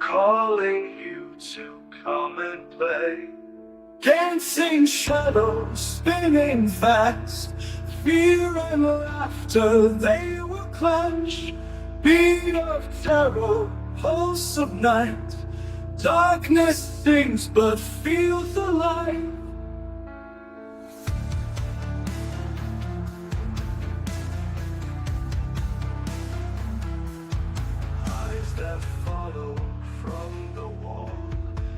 calling you to come and play. Dancing shadows spinning fast, fear and laughter they will clash. Beat of terror, pulse of night, darkness sings but feels alive. Eyes that follow from the wall,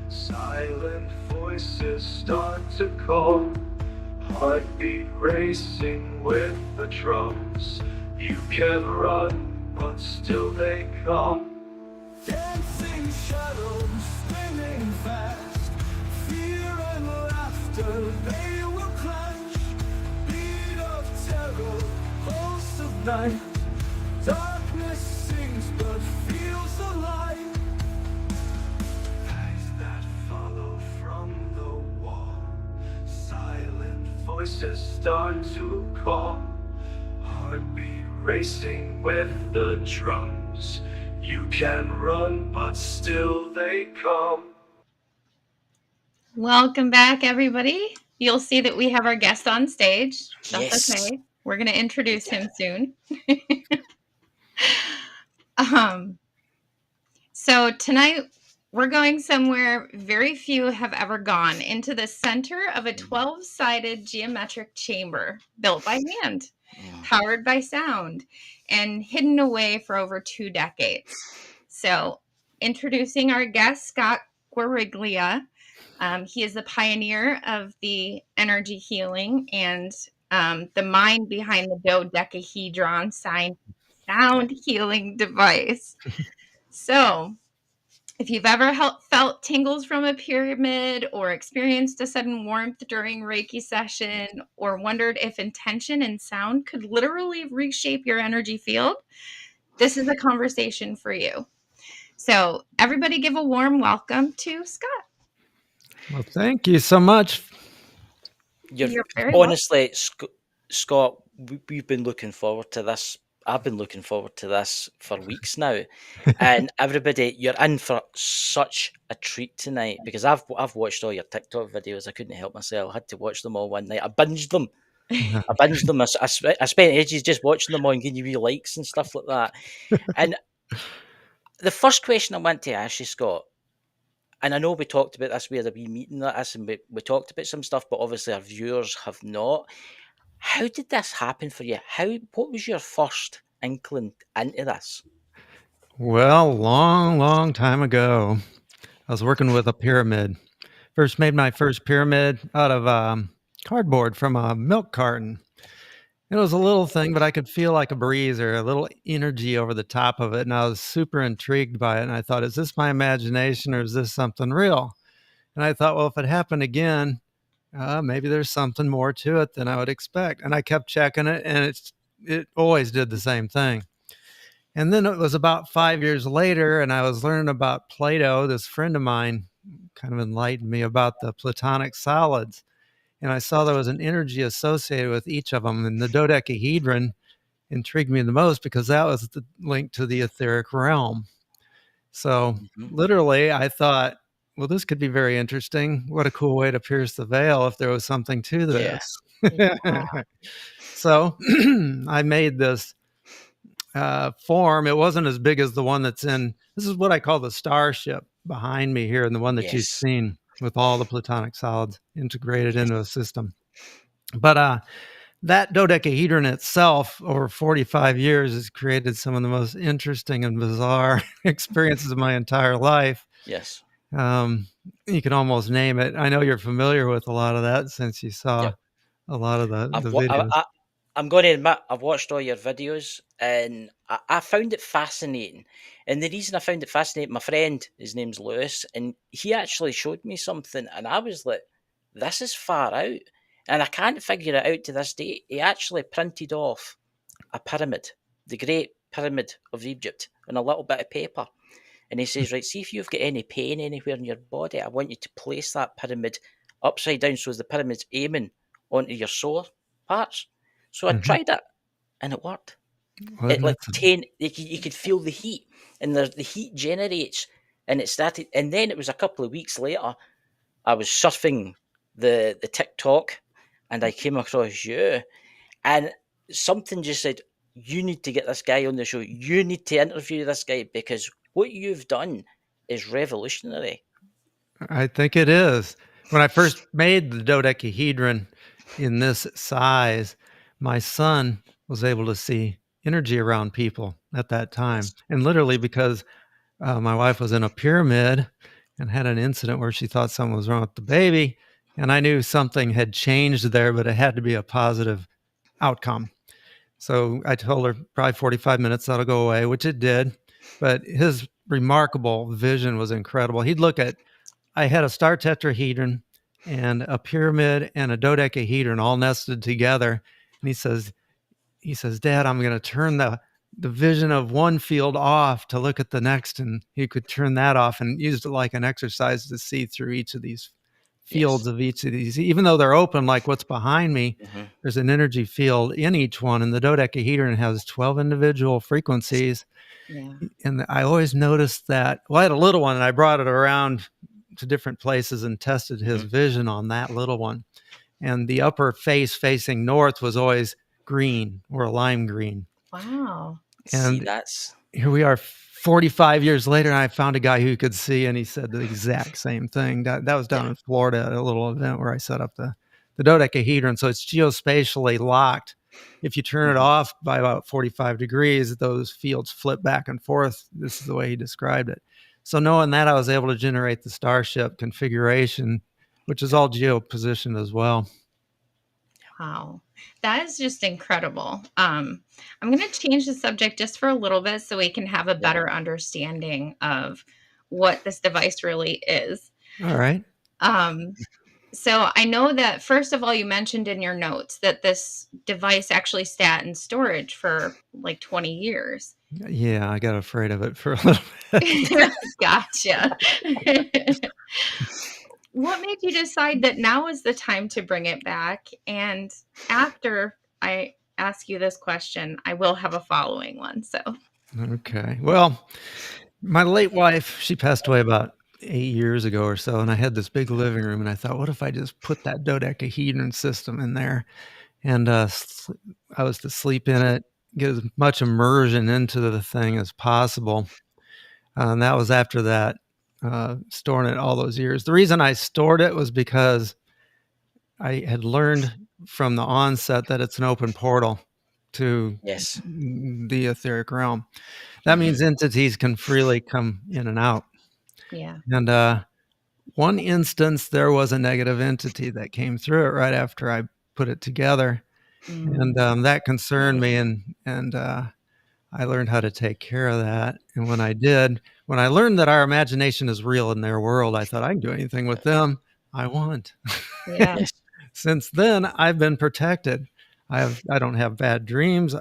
silent voices start to call. Heartbeat racing with the drums. You can run, but still they come. Dancing shadows spinning fast, fear and laughter they will clash. Beat of terror, pulse of night, darkness sings but feels alive. Eyes that follow from the wall, silent voices start to call. Heartbeat racing with the drums. You can run, but still they come. Welcome back, everybody. You'll see that we have our guest on stage. That's Yes. okay. We're going to introduce him soon. So tonight we're going somewhere very few have ever gone, into the center of a 12-sided geometric chamber built by hand, powered by sound, and hidden away for over 2 decades. So introducing our guest, Scot Guariglia. He is the pioneer of the energy healing and the mind behind the dodecahedron sound healing device. So, if you've ever felt tingles from a pyramid or experienced a sudden warmth during Reiki session or wondered if intention and sound could literally reshape your energy field, this is a conversation for you. So, everybody give a warm welcome to Scot. Well, thank you so much. You're very honestly, Scott, we've been looking forward to this. I've been looking forward to this for weeks now, and everybody, you're in for such a treat tonight because I've watched all your TikTok videos. I couldn't help myself. I had to watch them all one night. I binged them. I spent ages just watching them all and giving you likes and stuff like that. And the first question I want to ask you, Scott, and I know we talked about this, we had a wee meeting like this, and we talked about some stuff, but obviously our viewers have not. How did this happen for you? What was your first inkling into this? Well, long time ago, I was working with a pyramid. First made my first pyramid out of cardboard from a milk carton. It was a little thing, but I could feel like a breeze or a little energy over the top of it, and I was super intrigued by it. And I thought, is this my imagination or is this something real? And I thought, well, if it happened again, maybe there's something more to it than I would expect. And I kept checking it, and it always did the same thing. And then it was about 5 years later, and I was learning about Plato. This friend of mine kind of enlightened me about the Platonic solids. And I saw there was an energy associated with each of them. And the dodecahedron intrigued me the most because that was the link to the etheric realm. So literally, I thought, well, this could be very interesting. What a cool way to pierce the veil if there was something to this. Yeah. So I made this form. It wasn't as big as the one that's in, this is what I call the starship behind me here, and the one that you've seen with all the Platonic solids integrated into a system. But that dodecahedron itself, over 45 years, has created some of the most interesting and bizarre experiences of my entire life. Yes. You can almost name it. I know you're familiar with a lot of that since you saw a lot of the videos. I'm going to admit, I've watched all your videos and I found it fascinating. And the reason I found it fascinating, my friend, his name's Lewis, and he actually showed me something and I was like, this is far out. And I can't figure it out to this day. He actually printed off a pyramid, the Great Pyramid of Egypt, on a little bit of paper. And he says, right, see if you've got any pain anywhere in your body, I want you to place that pyramid upside down so as the pyramid's aiming onto your sore parts. So I tried it, and it worked. You could feel the heat, and the heat generates and it started, and then it was a couple of weeks later, I was surfing the TikTok, and I came across you, and something just said, you need to get this guy on the show. You need to interview this guy because what you've done is revolutionary. I think it is. When I first made the dodecahedron in this size, my son was able to see energy around people at that time. Yes. And literally, because my wife was in a pyramid and had an incident where she thought something was wrong with the baby. And I knew something had changed there, but it had to be a positive outcome. So I told her probably 45 minutes, that'll go away, which it did. But his remarkable vision was incredible. He'd look at, I had a star tetrahedron and a pyramid and a dodecahedron all nested together. And he says, Dad, I'm going to turn the vision of one field off to look at the next. And he could turn that off and used it like an exercise to see through each of these fields Yes. of each of these, even though they're open, like what's behind me, there's an energy field in each one. And the dodecahedron has 12 individual frequencies. Yeah. And I always noticed that, well, I had a little one and I brought it around to different places and tested his vision on that little one. And the upper face facing north was always green or a lime green. Wow. See, And that's here we are 45 years later, and I found a guy who could see, and he said the exact same thing. That was down in Florida at a little event where I set up the dodecahedron. So it's geospatially locked. If you turn it off by about 45 degrees, those fields flip back and forth. This is the way he described it. So knowing that, I was able to generate the starship configuration, which is all geopositioned as well. Wow. That is just incredible. I'm going to change the subject just for a little bit so we can have a better understanding of what this device really is. All right. So I know that, first of all, you mentioned in your notes that this device actually sat in storage for like 20 years. Yeah, I got afraid of it for a little bit. Gotcha. What made you decide that now is the time to bring it back? And after I ask you this question, I will have a following one. So, Okay. Well, my late wife, she passed away about 8 years ago or so, and I had this big living room, and I thought, what if I just put that dodecahedron system in there? And I was to sleep in it, get as much immersion into the thing as possible. And that was after that, storing it all those years. The reason I stored it was because I had learned from the onset that it's an open portal to yes. the etheric realm. That means entities can freely come in and out. yeah. And one instance, there was a negative entity that came through it right after I put it together. Mm. And that concerned me, and I learned how to take care of that. And when I did, when I learned that our imagination is real in their world, I thought I can do anything with them I want. Yeah. Yes. Since then, I've been protected. I don't have bad dreams.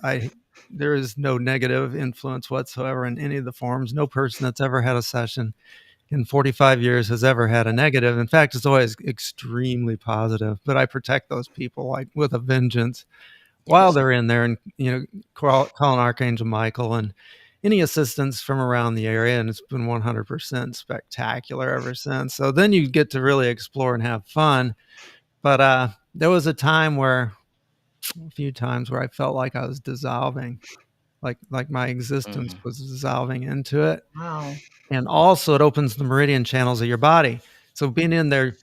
There is no negative influence whatsoever in any of the forms. No person that's ever had a session in 45 years has ever had a negative. In fact, it's always extremely positive. But I protect those people like with a vengeance while they're in there, and calling Archangel Michael and any assistance from around the area. And it's been 100% spectacular ever since. So then you get to really explore and have fun. But there was a few times where I felt like I was dissolving, like my existence was dissolving into it. Wow. And also it opens the meridian channels of your body. So being in there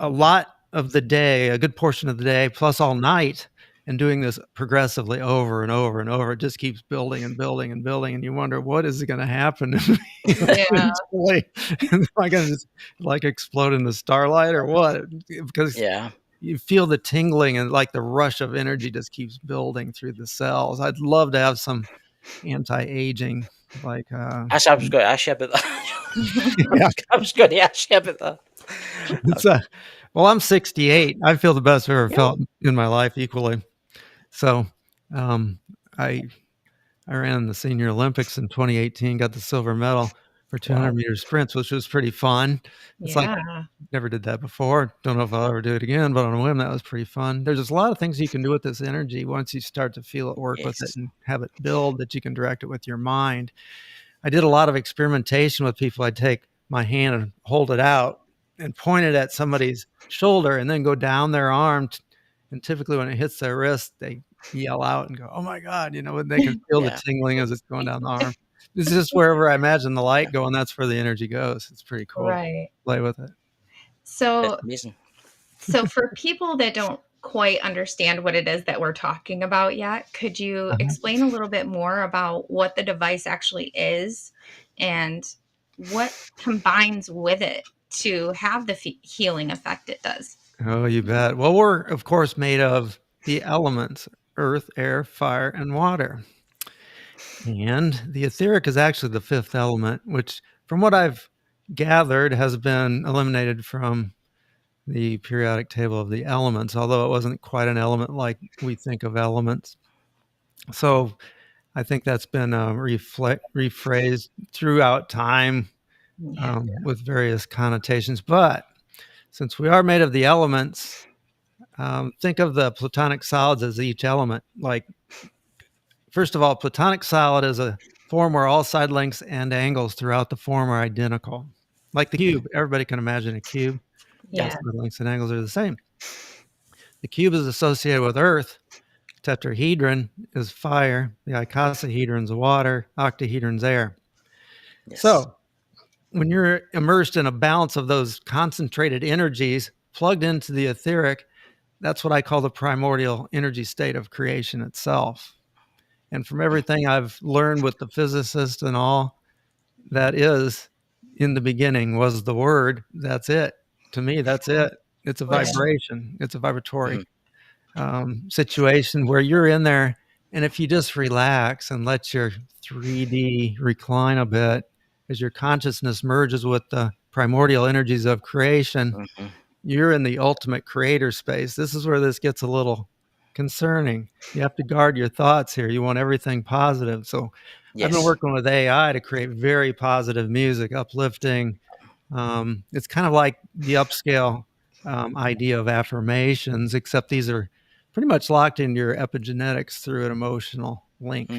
a lot of the day, a good portion of the day, plus all night, and doing this progressively over and over and over, it just keeps building and building and building. And you wonder, what is going to happen to me? Yeah. Am I going to just like explode in the starlight or what? Because you feel the tingling and like the rush of energy just keeps building through the cells. I'd love to have some anti-aging, like Actually, I was going to ask you about that. I was going to ask you about that. Well, I'm 68. I feel the best I've ever felt in my life equally. So I ran the Senior Olympics in 2018, got the silver medal for 200 meter sprints, which was pretty fun. It's like never did that before. Don't know if I'll ever do it again, but on a whim, that was pretty fun. There's just a lot of things you can do with this energy once you start to feel it, work with it, and have it build, that you can direct it with your mind. I did a lot of experimentation with people. I'd take my hand and hold it out and point it at somebody's shoulder and then go down their arm. And typically when it hits their wrist, they yell out and go, "Oh my God," and they can feel the Yeah. tingling as it's going down the arm. This is just wherever I imagine the light going, that's where the energy goes. It's pretty cool. Right. Play with it. So, It's amazing. so for people that don't quite understand what it is that we're talking about yet, could you Uh-huh. explain a little bit more about what the device actually is and what combines with it to have the healing effect it does? Oh, you bet. Well, we're, of course, made of the elements earth, air, fire, and water. And the etheric is actually the fifth element, which, from what I've gathered, has been eliminated from the periodic table of the elements, although it wasn't quite an element like we think of elements. So I think that's been rephrased throughout time with various connotations. But since we are made of the elements, think of the platonic solids as each element. Like, first of all, platonic solid is a form where all side lengths and angles throughout the form are identical. Like the cube, everybody can imagine a cube. Yeah. Side lengths and angles are the same. The cube is associated with earth. Tetrahedron is fire. The icosahedron is water. Octahedron's air. Yes. So when you're immersed in a balance of those concentrated energies plugged into the etheric, that's what I call the primordial energy state of creation itself. And from everything I've learned with the physicists and all, that is, in the beginning was the word. That's it. To me, that's it. It's a vibration. It's a vibratory situation where you're in there. And if you just relax and let your 3D recline a bit, as your consciousness merges with the primordial energies of creation, you're in the ultimate creator space. This is where this gets a little concerning. You have to guard your thoughts here. You want everything positive. So I've been working with AI to create very positive music, uplifting. It's kind of like the upscale idea of affirmations, except these are pretty much locked into your epigenetics through an emotional link.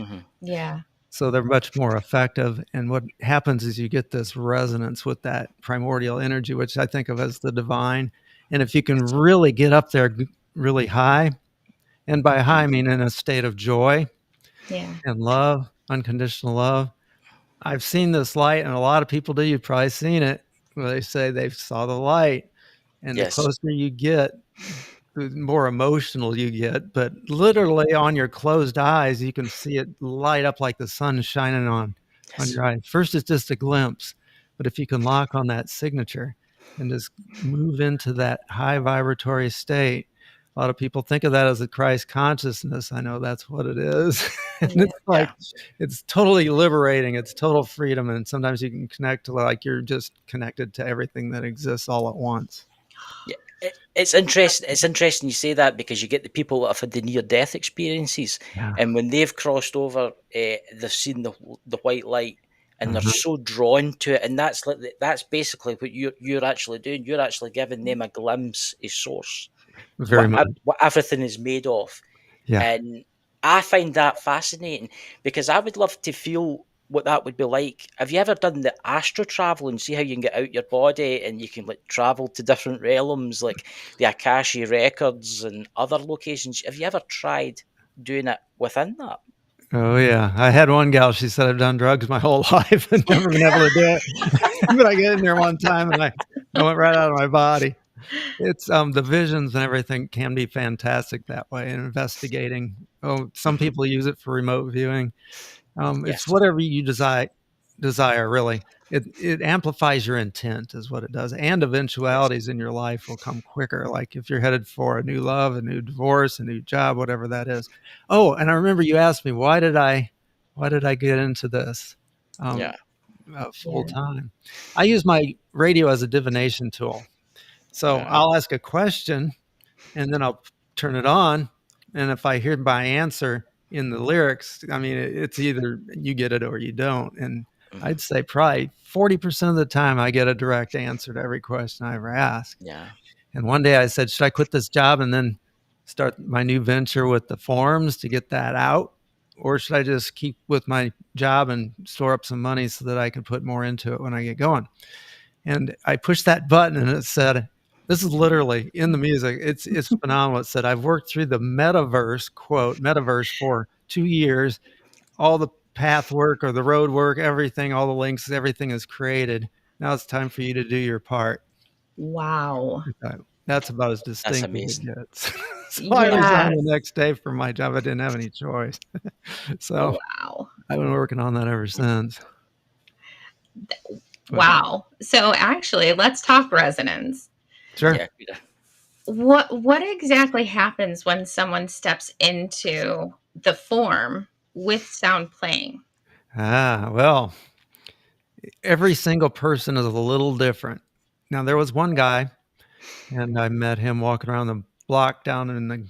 Yeah. So they're much more effective. And what happens is you get this resonance with that primordial energy, which I think of as the divine. And if you can really get up there really high, and by high I mean in a state of joy and love, unconditional love. I've seen this light, and a lot of people do. You've probably seen it, where they say they saw the light. And the closer you get, the more emotional you get. But literally on your closed eyes, you can see it light up like the sun shining on your eyes. First, it's just a glimpse. But if you can lock on that signature and just move into that high vibratory state, a lot of people think of that as a Christ consciousness. I know that's what it is. And it's like, it's totally liberating. It's total freedom. And sometimes you can connect to like you're just connected to everything that exists all at once. Yeah, it's interesting. It's interesting you say that, because you get the people that have had the near-death experiences, and when they've crossed over, they've seen the white light, and they're so drawn to it. And that's basically what you're actually doing. You're actually giving them a glimpse of source. Very much. What everything is made of. And I find that fascinating, because I would love to feel what that would be like. Have you ever done the astro travel and see how you can get out your body and you can like travel to different realms, like the Akashi records and other locations? Have you ever tried doing it within that? Oh yeah, I had one gal. She said I've done drugs my whole life and never been able to do it. But I get in there one time and I went right out of my body. It's the visions and everything can be fantastic that way. And investigating. Oh, some people use it for remote viewing. It's whatever you desire. Really, it amplifies your intent, is what it does, and eventualities in your life will come quicker. Like if you're headed for a new love, a new divorce, a new job, whatever that is. Oh, and I remember you asked me why did I get into this full time? I use my radio as a divination tool. So I'll ask a question, and then I'll turn it on, and if I hear my answer in the lyrics, I mean, it's either you get it or you don't. And I'd say probably 40% of the time I get a direct answer to every question I ever ask. And one day I said, should I quit this job and then start my new venture with the forums to get that out? or should I just keep with my job and store up some money so that I could put more into it when I get going? And I pushed that button and it said, this is literally in the music. It's phenomenal. It said, I've worked through the metaverse, quote, metaverse for 2 years. All the path work or the road work, everything, all the links, everything is created. Now it's time for you to do your part. Wow. That's about as That's distinct as it amazing. gets. So I resigned Yes. the next day from my job. I didn't have any choice. So Wow. I've been working on that ever since. But Wow. So actually, let's talk resonance. sure. Yeah, Peter. What exactly happens when someone steps into the form with sound playing? Well, every single person is a little different. Now, there was one guy, and I met him walking around the block down in the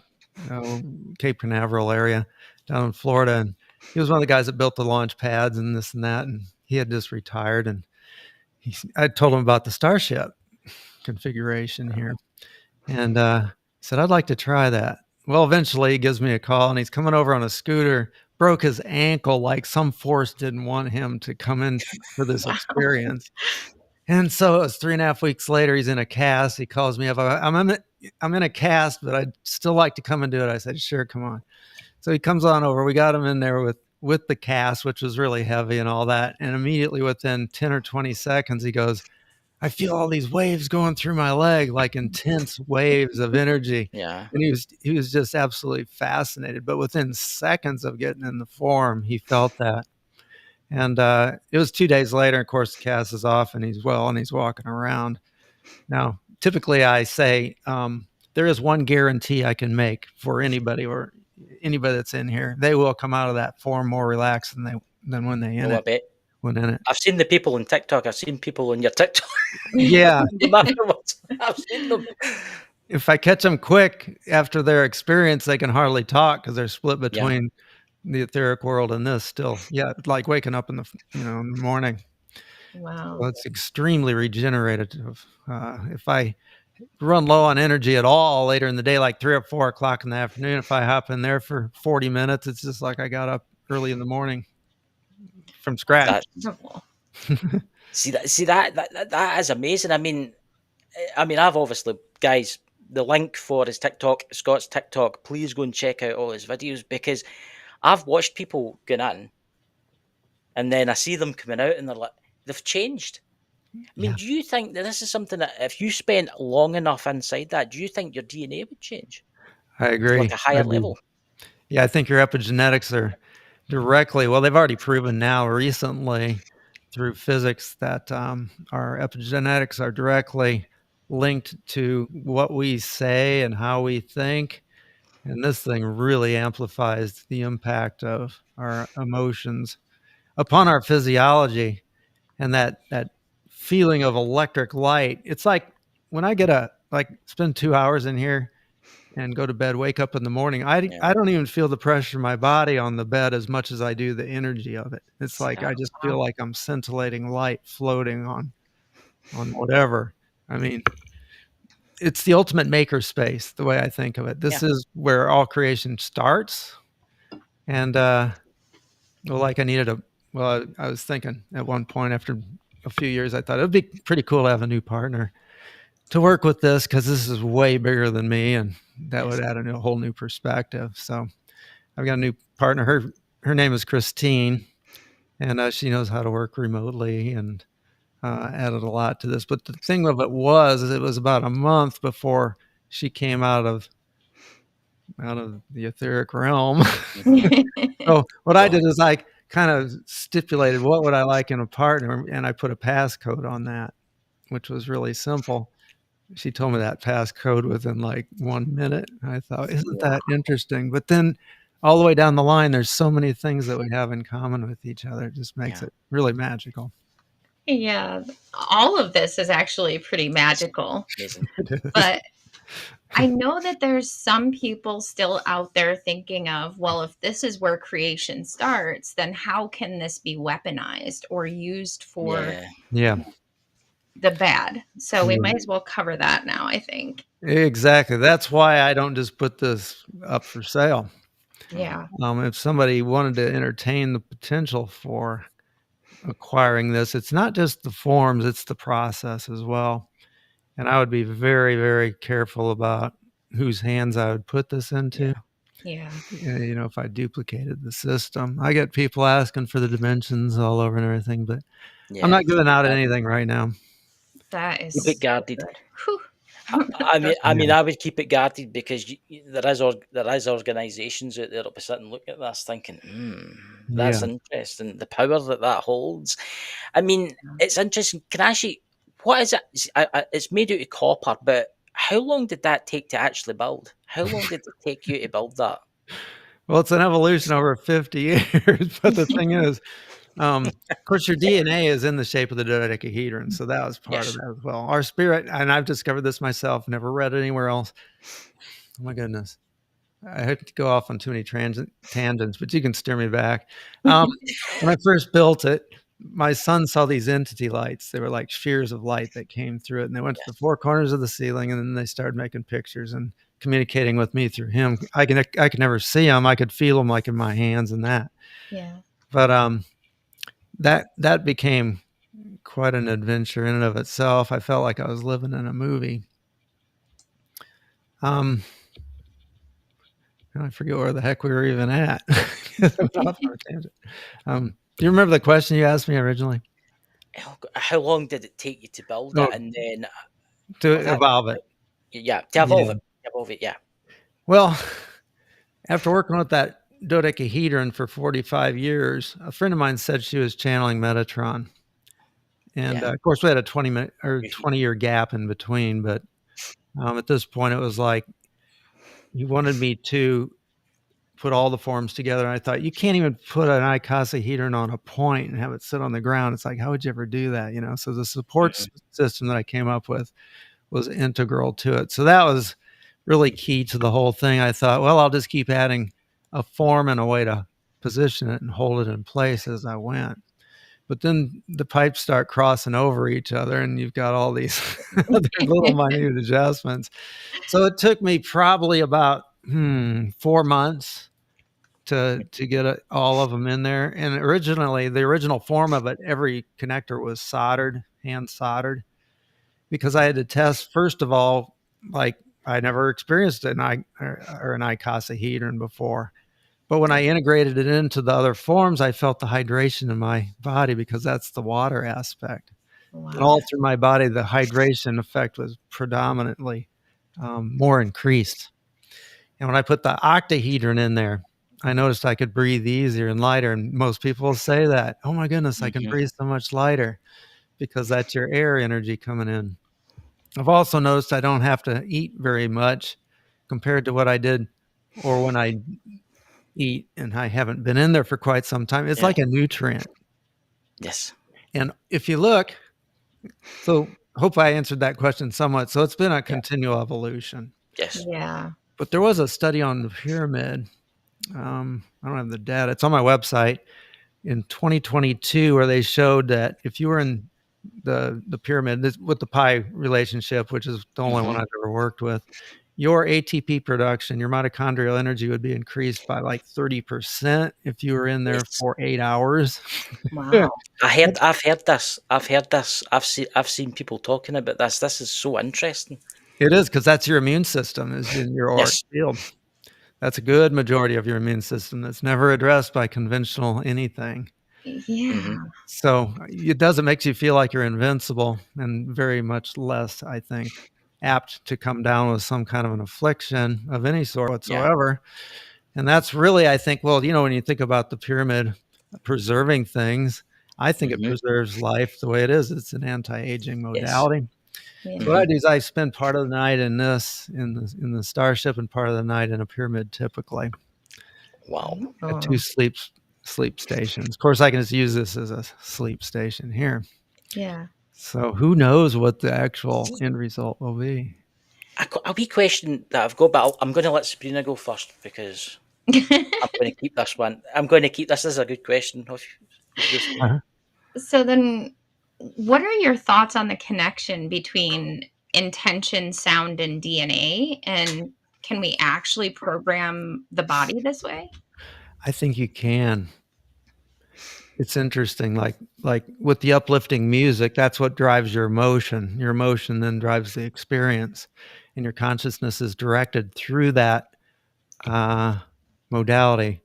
Cape Canaveral area down in Florida. And he was one of the guys that built the launch pads and this and that. And he had just retired. And I told him about the Starship configuration here. And he said, I'd like to try that. Well, eventually he gives me a call and he's coming over on a scooter, broke his ankle like some force didn't want him to come in for this Wow. experience. And so it was 3.5 weeks later, he's in a cast. He calls me up. I'm in a cast, but I'd still like to come and do it. I said, sure, come on. So he comes on over. We got him in there with the cast, which was really heavy and all that. And immediately within 10 or 20 seconds, he goes, I feel all these waves going through my leg, like intense waves of energy. Yeah. And he was just absolutely fascinated. But within seconds of getting in the form, he felt that. And it was 2 days later. Of course, the cast is off, and he's well, and he's walking around. Now, typically, I say there is one guarantee I can make for anybody or anybody that's in here: they will come out of that form more relaxed than when they in Oh, I it. bet. When in it, I've seen the people on TikTok. I've seen people on your TikTok. yeah. Afterwards, I've seen them. If I catch them quick after their experience, they can hardly talk because they're split between the etheric world and this still. Yeah, like waking up in the in the morning. Wow. Well, it's extremely regenerative. If I run low on energy at all later in the day, like 3 or 4 o'clock in the afternoon, if I hop in there for 40 minutes, it's just like I got up early in the morning from scratch. That Wonderful. see that is amazing. I mean, I've obviously, guys, the link for his TikTok, Scott's TikTok. Please go and check out all his videos because I've watched people going in, and then I see them coming out, and they're like, they've changed. I mean, Yeah. do you think that this is something that if you spent long enough inside that, do you think your DNA would change I to agree. like a higher I do. level? Yeah, I think your epigenetics are directly, well, they've already proven now recently through physics that our epigenetics are directly linked to what we say and how we think. And this thing really amplifies the impact of our emotions upon our physiology and that feeling of electric light. It's like when I spend 2 hours in here and go to bed, wake up in the morning, I Yeah. don't even feel the pressure of my body on the bed as much as I do the energy of it. It's See like I that? just feel like I'm scintillating light floating on whatever. I mean, it's the ultimate maker space, the way I think of it. Yeah. This is where all creation starts. And well, like I was thinking at one point after a few years, I thought it would be pretty cool to have a new partner to work with this because this is way bigger than me, and that would Yes. add a whole new perspective. So I've got a new partner. Her name is Christine, and she knows how to work remotely and added a lot to this. But the thing of it was it was about a month before she came out of the etheric realm. So what I Go. did is I kind of stipulated what would I like in a partner, and I put a passcode on that, which was really simple. She told me that passcode within like 1 minute. I thought, isn't that interesting? But then all the way down the line, there's so many things that we have in common with each other. It just makes Yeah. it really magical. Yeah, all of this is actually pretty magical. Amazing. But I know that there's some people still out there thinking of, well, if this is where creation starts, then how can this be weaponized or used for Yeah. Yeah, the bad? So we Yeah. might as well cover that now, I think. exactly. That's why I don't just put this up for sale. Yeah. If somebody wanted to entertain the potential for acquiring this, it's not just the forms, it's the process as well. And I would be very, very careful about whose hands I would put this into. Yeah. If I duplicated the system. I get people asking for the dimensions all over and everything, but I'm Yeah, not giving out anything right now. That keep it is. guarded. Whew. I would keep it guarded because there is organisations out there that'll be sitting looking at this thinking, Yeah. that's interesting. The power that holds. I mean, it's interesting. Can I actually, what is it? It's made out of copper, but how long did that take to actually build? How long did it take you to build that? Well, it's an evolution over 50 years, but the thing is, of course, your DNA is in the shape of the dodecahedron, so that was part of Yes. that as well. Our spirit, and I've discovered this myself, never read it anywhere else. Oh my goodness. I hate to go off on too many tangents, but you can steer me back. When I first built it, my son saw these entity lights. They were like spheres of light that came through it, and they went to the four corners of the ceiling, and then they started making pictures and communicating with me through him. I could never see them. I could feel them like in my hands and that. Yeah. But that became quite an adventure in and of itself. I felt like I was living in a movie. I forget where the heck we were even at. Do you remember the question you asked me originally? How long did it take you to build it, and then To that, evolve it? yeah, to evolve Yeah. it, evolve it, yeah. Well, after working with that dodecahedron for 45 years, a friend of mine said she was channeling Metatron. And Yeah. of course, we had a 20-year gap in between. But at this point, it was like he wanted me to put all the forms together. And I thought, you can't even put an icosahedron on a point and have it sit on the ground. It's like, how would you ever do that? So the support system that I came up with was integral to it. So that was really key to the whole thing. I thought, well, I'll just keep adding a form and a way to position it and hold it in place as I went. But then the pipes start crossing over each other, and you've got all these other little minute adjustments. So it took me probably about 4 months to get all of them in there. And originally, the original form of it, every connector was soldered, hand soldered, because I had to test, first of all, like I never experienced an icosahedron before. But when I integrated it into the other forms, I felt the hydration in my body because that's the water aspect. And Wow. all through my body, the hydration effect was predominantly more increased. And when I put the octahedron in there, I noticed I could breathe easier and lighter. And most people will say that, oh my goodness, I can breathe so much lighter because that's your air energy coming in. I've also noticed I don't have to eat very much compared to what I did or when I eat and I haven't been in there for quite some time. It's like a nutrient. Yes. And if you look, so hope I answered that question somewhat. So it's been a continual evolution. Yes. Yeah. But there was a study on the pyramid. I don't have the data. It's on my website in 2022 where they showed that if you were in the pyramid with the pi relationship, which is the only one I've ever worked with, your ATP production, your mitochondrial energy would be increased by like 30% if you were in there for 8 hours. Wow. I've heard this. I've seen people talking about this. This is so interesting. It is, because that's your immune system is in your auric field. That's a good majority of your immune system that's never addressed by conventional anything. Yeah. So it does, it makes you feel like you're invincible and very much less, I think, apt to come down with some kind of an affliction of any sort whatsoever. And that's really, I think, well, when you think about the pyramid preserving things, I think it preserves life the way it is. It's an anti-aging modality. Yeah. So what I do is I spend part of the night in the starship and part of the night in a pyramid typically. Wow. At 2 sleep stations. Of course, I can just use this as a sleep station here. Yeah. So who knows what the actual end result will be? A wee question that I've got, but I'm going to let Sabrina go first because I'm going to keep this one. I'm going to keep this as a good question. So then, what are your thoughts on the connection between intention, sound, and DNA? And can we actually program the body this way? I think you can. It's interesting, like with the uplifting music, that's what drives your emotion. Your emotion then drives the experience, and your consciousness is directed through that uh, modality.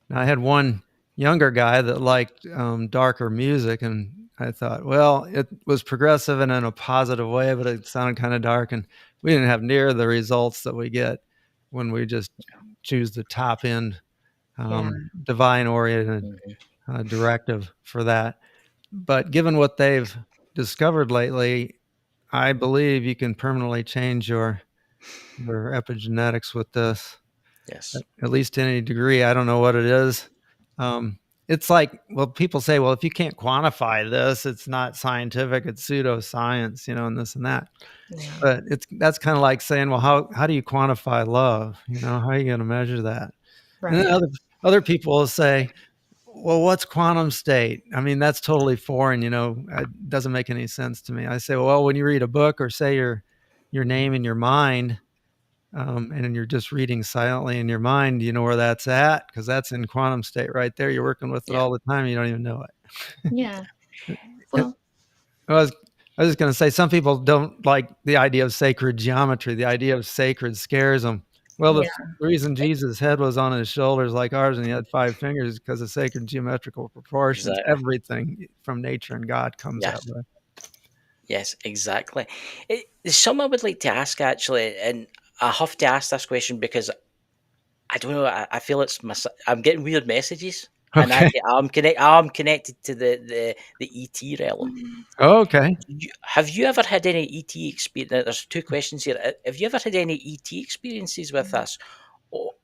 Now, I had one younger guy that liked darker music, and I thought, well, it was progressive and in a positive way, but it sounded kind of dark, and we didn't have near the results that we get when we just choose the top end Yeah. divine oriented Mhm. directive for that. But given what they've discovered lately, I believe you can permanently change your epigenetics with this, Yes. at least to any degree. I don't know what it is. Um, it's like, well, people say, well, if you can't quantify this, it's not scientific, it's pseudoscience, and this and that. Yeah. But that's kind of like saying, well, how do you quantify love? How are you going to measure that? And then Right. other people will say, well, what's quantum state? I mean, that's totally foreign, it doesn't make any sense to me. I say, well, when you read a book or say your name in your mind, and then you're just reading silently in your mind, you know where that's at? Because that's in quantum state right there. You're working with it Yeah. all the time. You don't even know Yeah. it. Well, I was, I was just going to say, some people don't like the idea of sacred geometry. The idea of sacred scares them. Well, yeah. the reason Jesus' head was on his shoulders like ours and he had 5 fingers is because of sacred geometrical proportions. Exactly. Everything from nature and God comes that Yes. way. Yes, exactly. There's something I would like to ask actually, and I have to ask this question because I don't know. I feel I'm getting weird messages, and Okay. I'm connected to the ET realm. Okay. Have you ever had any ET experience? There's 2 questions here. Have you ever had any ET experiences with this,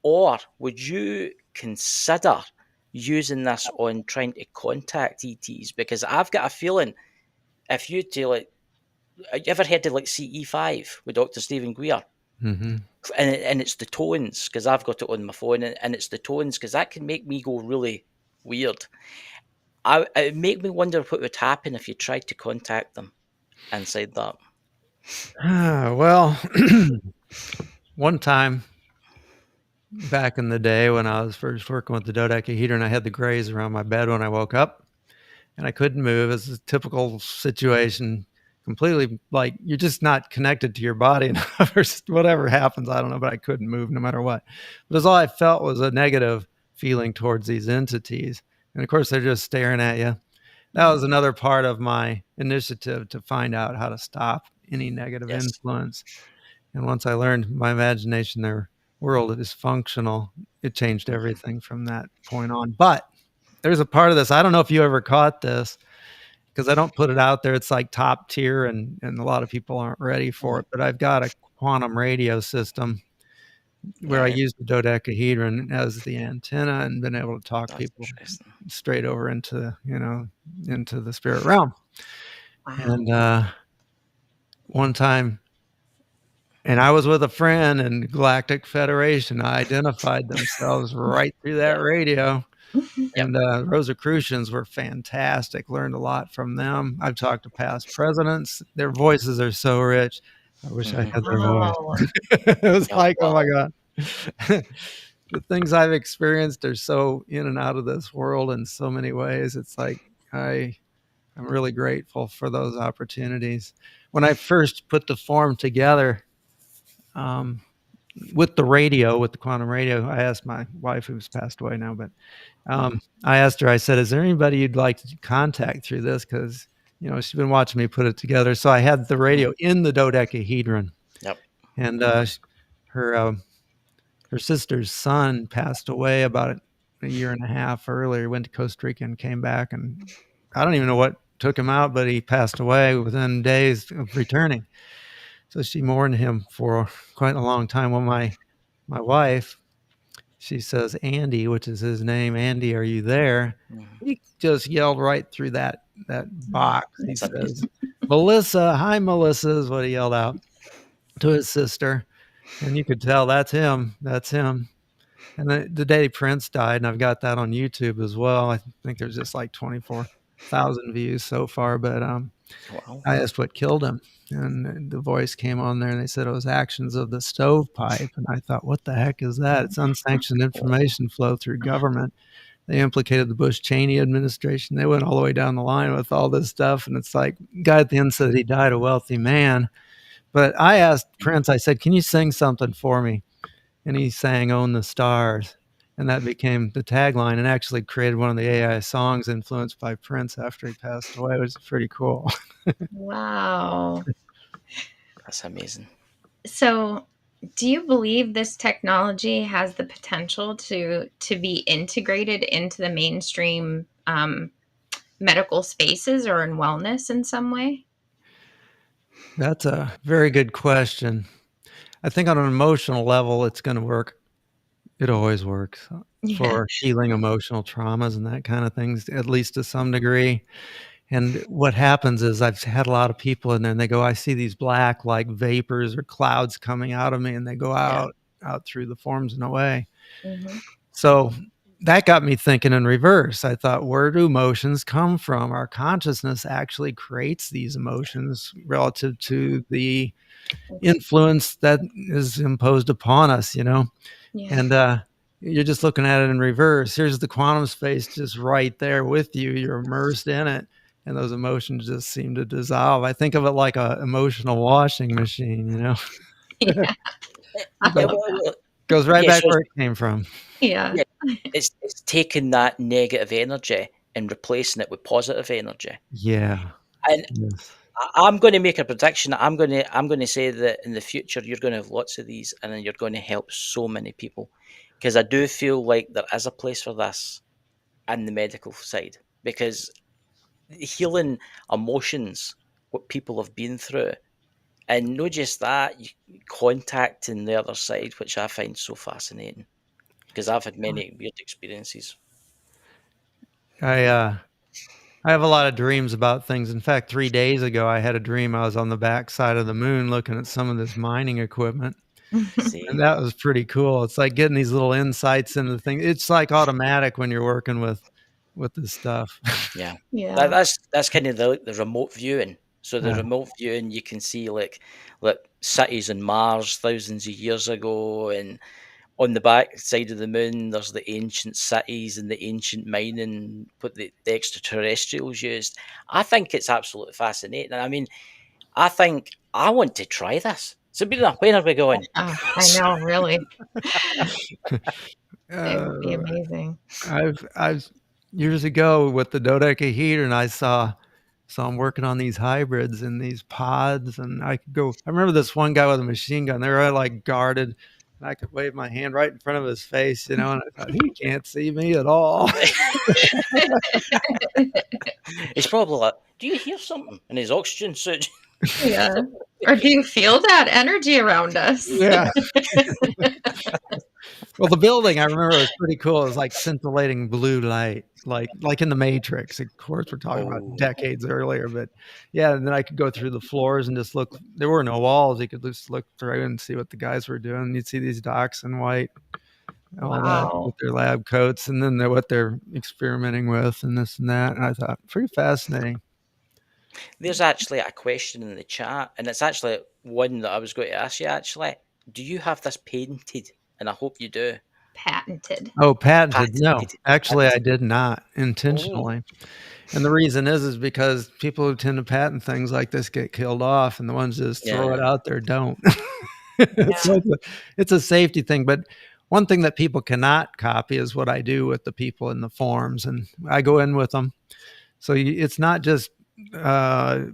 or would you consider using this on trying to contact ETs? Because I've got a feeling if you do like, have you ever heard of like CE5 with Dr. Stephen Greer? Hmm. And it's the tones because I've got it on my phone, and it's the tones because that can make me go really weird. It make me wonder what would happen if you tried to contact them inside that. Well, one time back in the day when I was first working with the dodecahedron, I had the grays around my bed when I woke up and I couldn't move. It's a typical situation, completely like you're just not connected to your body. And whatever happens, I don't know, but I couldn't move no matter what. Because all I felt was a negative feeling towards these entities. And of course, they're just staring at you. That was another part of my initiative to find out how to stop any negative Yes. influence. And once I learned my imagination, their world is functional, it changed Mhm. everything from that point on. But there's a part of this. I don't know if you ever caught this because I don't put it out there. It's like top tier and a lot of people aren't ready for Mhm. it. But I've got a quantum radio system where I Right. use the dodecahedron as the antenna and been able to talk That's people interesting. straight over into the spirit realm. Wow. And one time, and I was with a friend and Galactic Federation identified themselves right through that Yeah. radio. Yep. And Rosicrucians were fantastic. Learned a lot from them. I've talked to past presidents. Their voices are so rich. I wish I Mhm. had their voice. Wow. It was Yeah. like, oh my Wow. God. The things I've experienced are so in and out of this world in so many ways. It's like I'm really grateful for those opportunities. When I first put the form together, um, with the radio, with the quantum radio, I asked my wife, who's passed away now, but I asked her, I said, is there anybody you'd like to contact through this? Because, she's been watching me put it together. So I had the Mhm. radio in the dodecahedron. Yep. And her her sister's son passed away about a year and a half earlier, went to Costa Rica and came back. And I don't even know what took him out, but he passed away within days of returning. So she mourned him for quite a long time. Well, my wife, she says, Andy, which is his name, Andy, are you there? Mhm. He just yelled right through that box. He That's says, amazing. Melissa, hi, Melissa, is what he yelled out to his sister. And you could tell that's him. That's him. And the day Prince died, and I've got that on YouTube as well. I think there's just like 24,000 views so far. But Wow. I asked what killed him, and the voice came on there, and they said it was actions of the stovepipe. And I thought, what the heck is that? It's unsanctioned information flow through government. They implicated the Bush Cheney administration. They went all the way down the line with all this stuff. And it's like, guy at the end said he died a wealthy man. But I asked Prince, I said, can you sing something for me? And he sang Own the Stars. And that became the tagline and actually created one of the AI songs influenced by Prince after he passed away. It was pretty cool. Wow. That's amazing. So, do you believe this technology has the potential to be integrated into the mainstream medical spaces or in wellness in some way? That's a very good question. I think on an emotional level, it's going to work. It always works Yeah. for healing emotional traumas and that kind of things, at least to some degree. And what happens is I've had a lot of people in there and they go, I see these black like vapors or clouds coming out of me, and they go out through the forms and away. Mm-hmm. So that got me thinking in reverse. I thought, where do emotions come from? Our consciousness actually creates these emotions relative to the influence that is imposed upon us, Yeah. and you're just looking at it in reverse. Here's the quantum space just right there with you. You're immersed in it, and those emotions just seem to dissolve. I think of it like a emotional washing machine, Yeah. but goes right Yeah, back so where it came from. Yeah. yeah, it's taking that negative energy and replacing it with positive energy. Yeah. And Yes. I'm going to make a prediction. I'm going to say that in the future you're going to have lots of these, and then you're going to help so many people, because I do feel like there is a place for this in the medical side, because healing emotions, what people have been through, and not just that, contacting the other side, which I find so fascinating, because I've had many weird experiences. I have a lot of dreams about things. In fact, 3 days ago, I had a dream I was on the backside of the moon looking at some of this mining equipment. And See, that was pretty cool. It's like getting these little insights into the thing. It's like automatic when you're working with this stuff. yeah, Yeah. that's kind of the remote viewing. So the Yeah. remote viewing, you can see like cities on Mars thousands of years ago, and on the back side of the moon, there's the ancient cities and the ancient mining, what the extraterrestrials used. I think it's absolutely fascinating. I mean, I think I want to try this. Sabrina, when are we going? Oh, I know, really. It would be Uh, amazing. I've years ago with the dodecahedron, I saw I'm working on these hybrids and these pods, and I could go. I remember this one guy with a machine gun. They were all, like guarded, and I could wave my hand right in front of his face, and I thought he can't see me at all. It's probably like, do you hear something in his oxygen suit? Yeah. Or do you feel that energy around us? Yeah. Well, the building I remember was pretty cool. It was like scintillating blue light, like in the Matrix. Of course, we're talking about Oh, decades earlier, but yeah. And then I could go through the floors and just look. There were no walls. You could just look through and see what the guys were doing. You'd see these docs in white, all that Wow. with their lab coats, and then what they're experimenting with, and this and that. And I thought, pretty fascinating. there's actually a question in the chat, and it's actually one that I was going to ask you. Actually, do you have this patented? And I hope you do. Patented. Oh, patented? No, Patented. actually, I Patented. did not Oh, intentionally. And the reason is because people who tend to patent things like this get killed off, and the ones that just throw yeah. it out there don't. Yeah. So it's a safety thing. But one thing that people cannot copy is what I do with the people in the forums, and I go in with them. So it's not just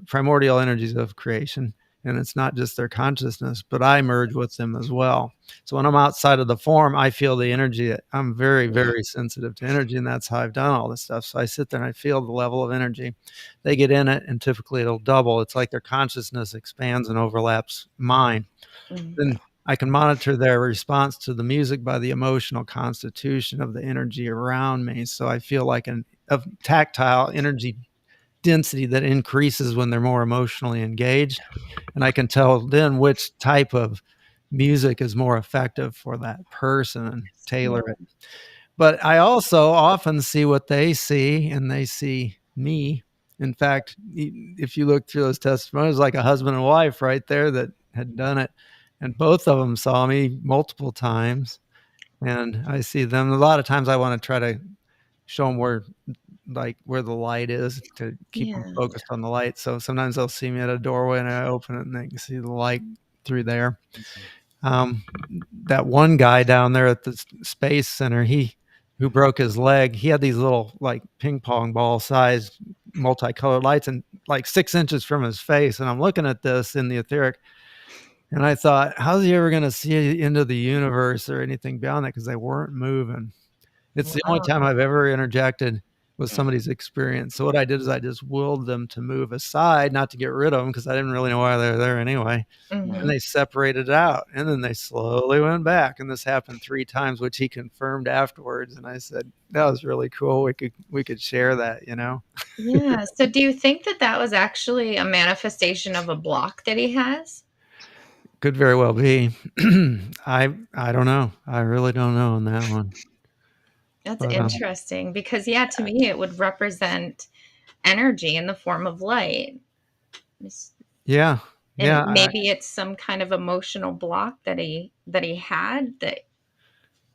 primordial energies of creation, and it's not just their consciousness, but I merge with them as well. So when I'm outside of the form, I feel the energy. I'm very, very sensitive to energy, and that's how I've done all this stuff. So I sit there and I feel the level of energy. They get in it, and typically it'll double. It's like their consciousness expands and overlaps mine. Mm. Then I can monitor their response to the music by the emotional constitution of the energy around me. So I feel like a tactile energy density that increases when they're more emotionally engaged. And I can tell then which type of music is more effective for that person and tailor it. But I also often see what they see, and they see me, In fact, if you look through those testimonies, like a husband and wife right there that had done it, and both of them saw me multiple times, and I see them a lot of times. I want to try to show them where the light is to keep them Yeah. focused on the light. So sometimes they'll see me at a doorway and I open it and they can see the light through there. That one guy down there at the space center, who broke his leg, he had these little like ping pong ball sized multicolored lights and like 6 inches from his face. And I'm looking at this in the etheric and I thought, how's he ever going to see into the universe or anything beyond that? Because they weren't moving. It's the only Wow. time I've ever interjected with Mm. somebody's experience. So what I did is I just willed them to move aside, not to get rid of them because I didn't really know why they were there anyway. Mhm. And they separated out and then they slowly went back. And this happened 3 times, which he confirmed afterwards. And I said, that was really cool. We could share that, you know? Yeah. So do you think that that was actually a manifestation of a block that he has? Could very well be. I don't know. I really don't know on that one. That's But interesting because, yeah, to me, it would represent energy in the form of light. It's- yeah. And Yeah. maybe it's some kind of emotional block that he had that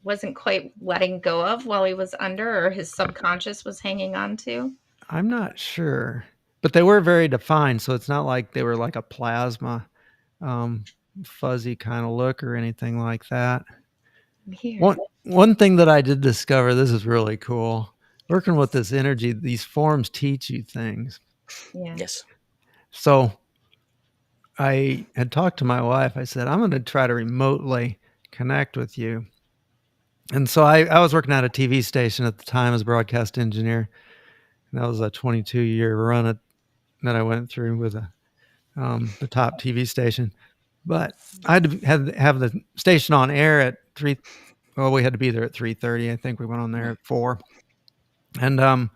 wasn't quite letting go of while he was under, or his subconscious was hanging on to. I'm not sure, but they were very defined. So it's not like they were like a plasma, um, fuzzy kind of look or anything like that. Here. One thing that I did discover, this is really cool. Working with this energy, these forms teach you things. Yeah. Yes. So I had talked to my wife. I said, I'm going to try to remotely connect with you. And so I was working at a TV station at the time as a broadcast engineer. And that was a 22-year run that I went through with the top TV station. But I had to have the station on air at 3. Well, we had to be there at 3:30. I think we went on there at 4. And I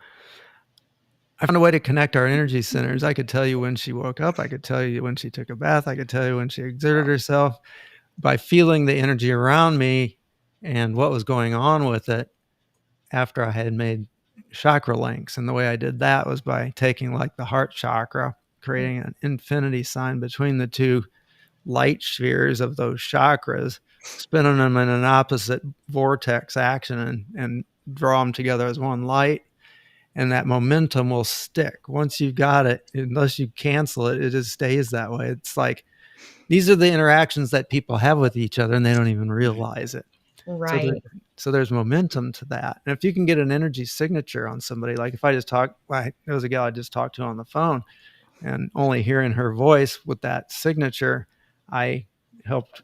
found a way to connect our energy centers. I could tell you when she woke up. I could tell you when she took a bath. I could tell you when she exerted herself by feeling the energy around me and what was going on with it after I had made chakra links. And the way I did that was by taking like the heart chakra, creating an infinity sign between the two light spheres of those chakras, spinning them in an opposite vortex action and draw them together as one light. And that momentum will stick. Once you've got it, unless you cancel it, it just stays that way. It's like these are the interactions that people have with each other and they don't even realize it. Right. So there's momentum to that. And if you can get an energy signature on somebody, like if I just talk, there was a gal I just talked to on the phone, and only hearing her voice with that signature, I helped.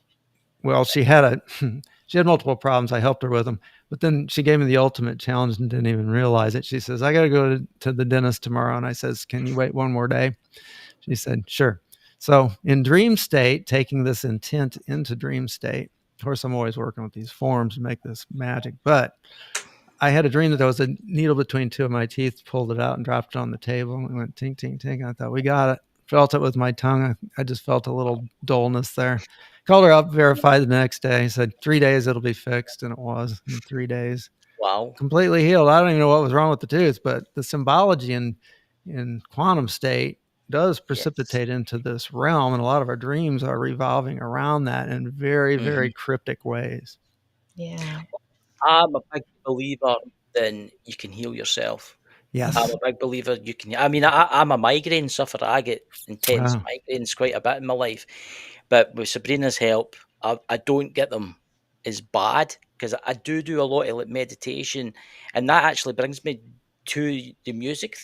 Well, she had multiple problems. I helped her with them, but then she gave me the ultimate challenge and didn't even realize it. She says, I got to go to the dentist tomorrow. And I says, can you wait one more day? She said, sure. So in dream state, taking this intent into dream state, of course, I'm always working with these forms to make this magic, but I had a dream that there was a needle between 2 of my teeth, pulled it out and dropped it on the table. And it went tink, tink, tink. I thought, we got it. Felt it with my tongue. I just felt a little dullness there. Called her up, verified the next day. Said 3 days it'll be fixed, and it was in 3 days. Wow. Completely healed. I don't even know what was wrong with the tooth, but the symbology in quantum state does precipitate into this realm, and a lot of our dreams are revolving around that in very, very cryptic ways. Yeah. I'm a big believer that you can heal yourself. Yes. I'm a big believer you can. I mean, I'm a migraine sufferer. I get intense Wow. migraines quite a bit in my life, but with Sabrina's help, I don't get them as bad because I do a lot of like meditation, and that actually brings me to the music.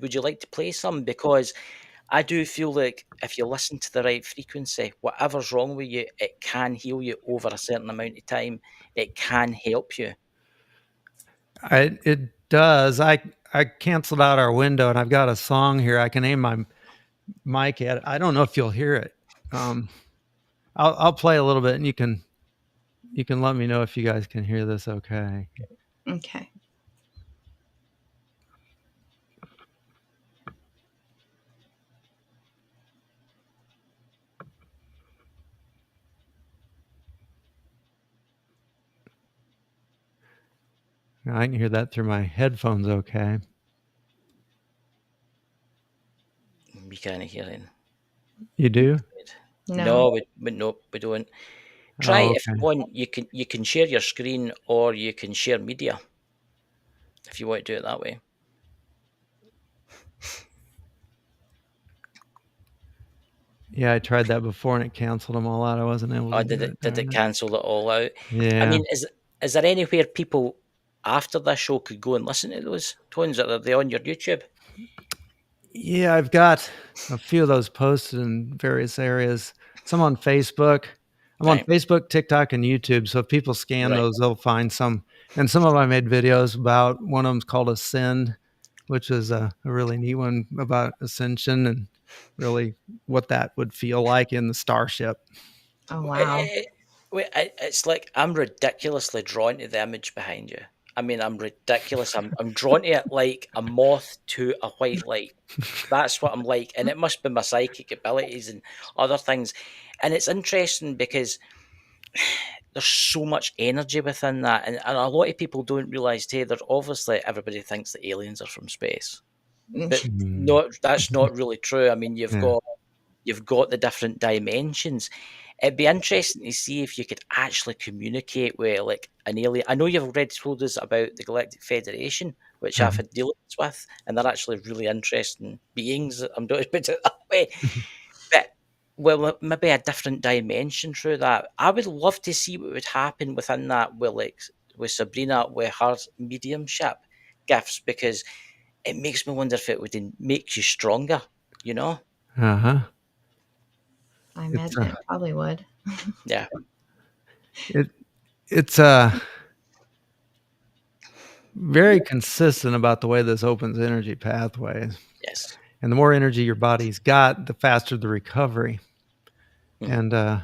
Would you like to play some? Because I do feel like if you listen to the right frequency, whatever's wrong with you, it can heal you over a certain amount of time. It can help you. It does. I canceled out our window, and I've got a song here. I can aim my mic at it. I don't know if you'll hear it. I'll play a little bit, and you can let me know if you guys can hear this. Okay. Okay. I can hear that through my headphones. Okay. can't hear it. You do? No. Nope, we don't. Try Oh, if you okay. want. You can share your screen or you can share media if you want to do it that way. Yeah, I tried that before and it canceled them all out. I wasn't able to Or do it. did it cancel it all out? Yeah. I mean, is there anywhere people after this show could go and listen to those tones? Are they on your YouTube? Yeah, I've got a few of those posted in various areas. Some on Facebook. I'm on Right. Facebook, TikTok, and YouTube. So if people scan Right. those, they'll find some. And some of them I made videos about. One of them's called Ascend, which is a really neat one about ascension and really what that would feel like in the starship. Oh, wow. It's like I'm ridiculously drawn to the image behind you. I mean, I'm ridiculous. I'm drawn to it like a moth to a white light. That's what I'm like, and it must be my psychic abilities and other things. And it's interesting because there's so much energy within that, and a lot of people don't realize. Hey, there's obviously everybody thinks that aliens are from space, but Mm. that's not really true. I mean, Yeah. you've got the different dimensions. It'd be interesting to see if you could actually communicate with like an alien. I know you've already told us about the Galactic Federation, which I've had dealings with, and they're actually really interesting beings. I'm going to put it that way. But well, maybe a different dimension through that. I would love to see what would happen within that with Sabrina with her mediumship gifts, because it makes me wonder if it would make you stronger, you know? Uh-huh. I imagine it probably would. Yeah. It's very consistent about the way this opens energy pathways. Yes. And the more energy your body's got, the faster the recovery. Mhm. And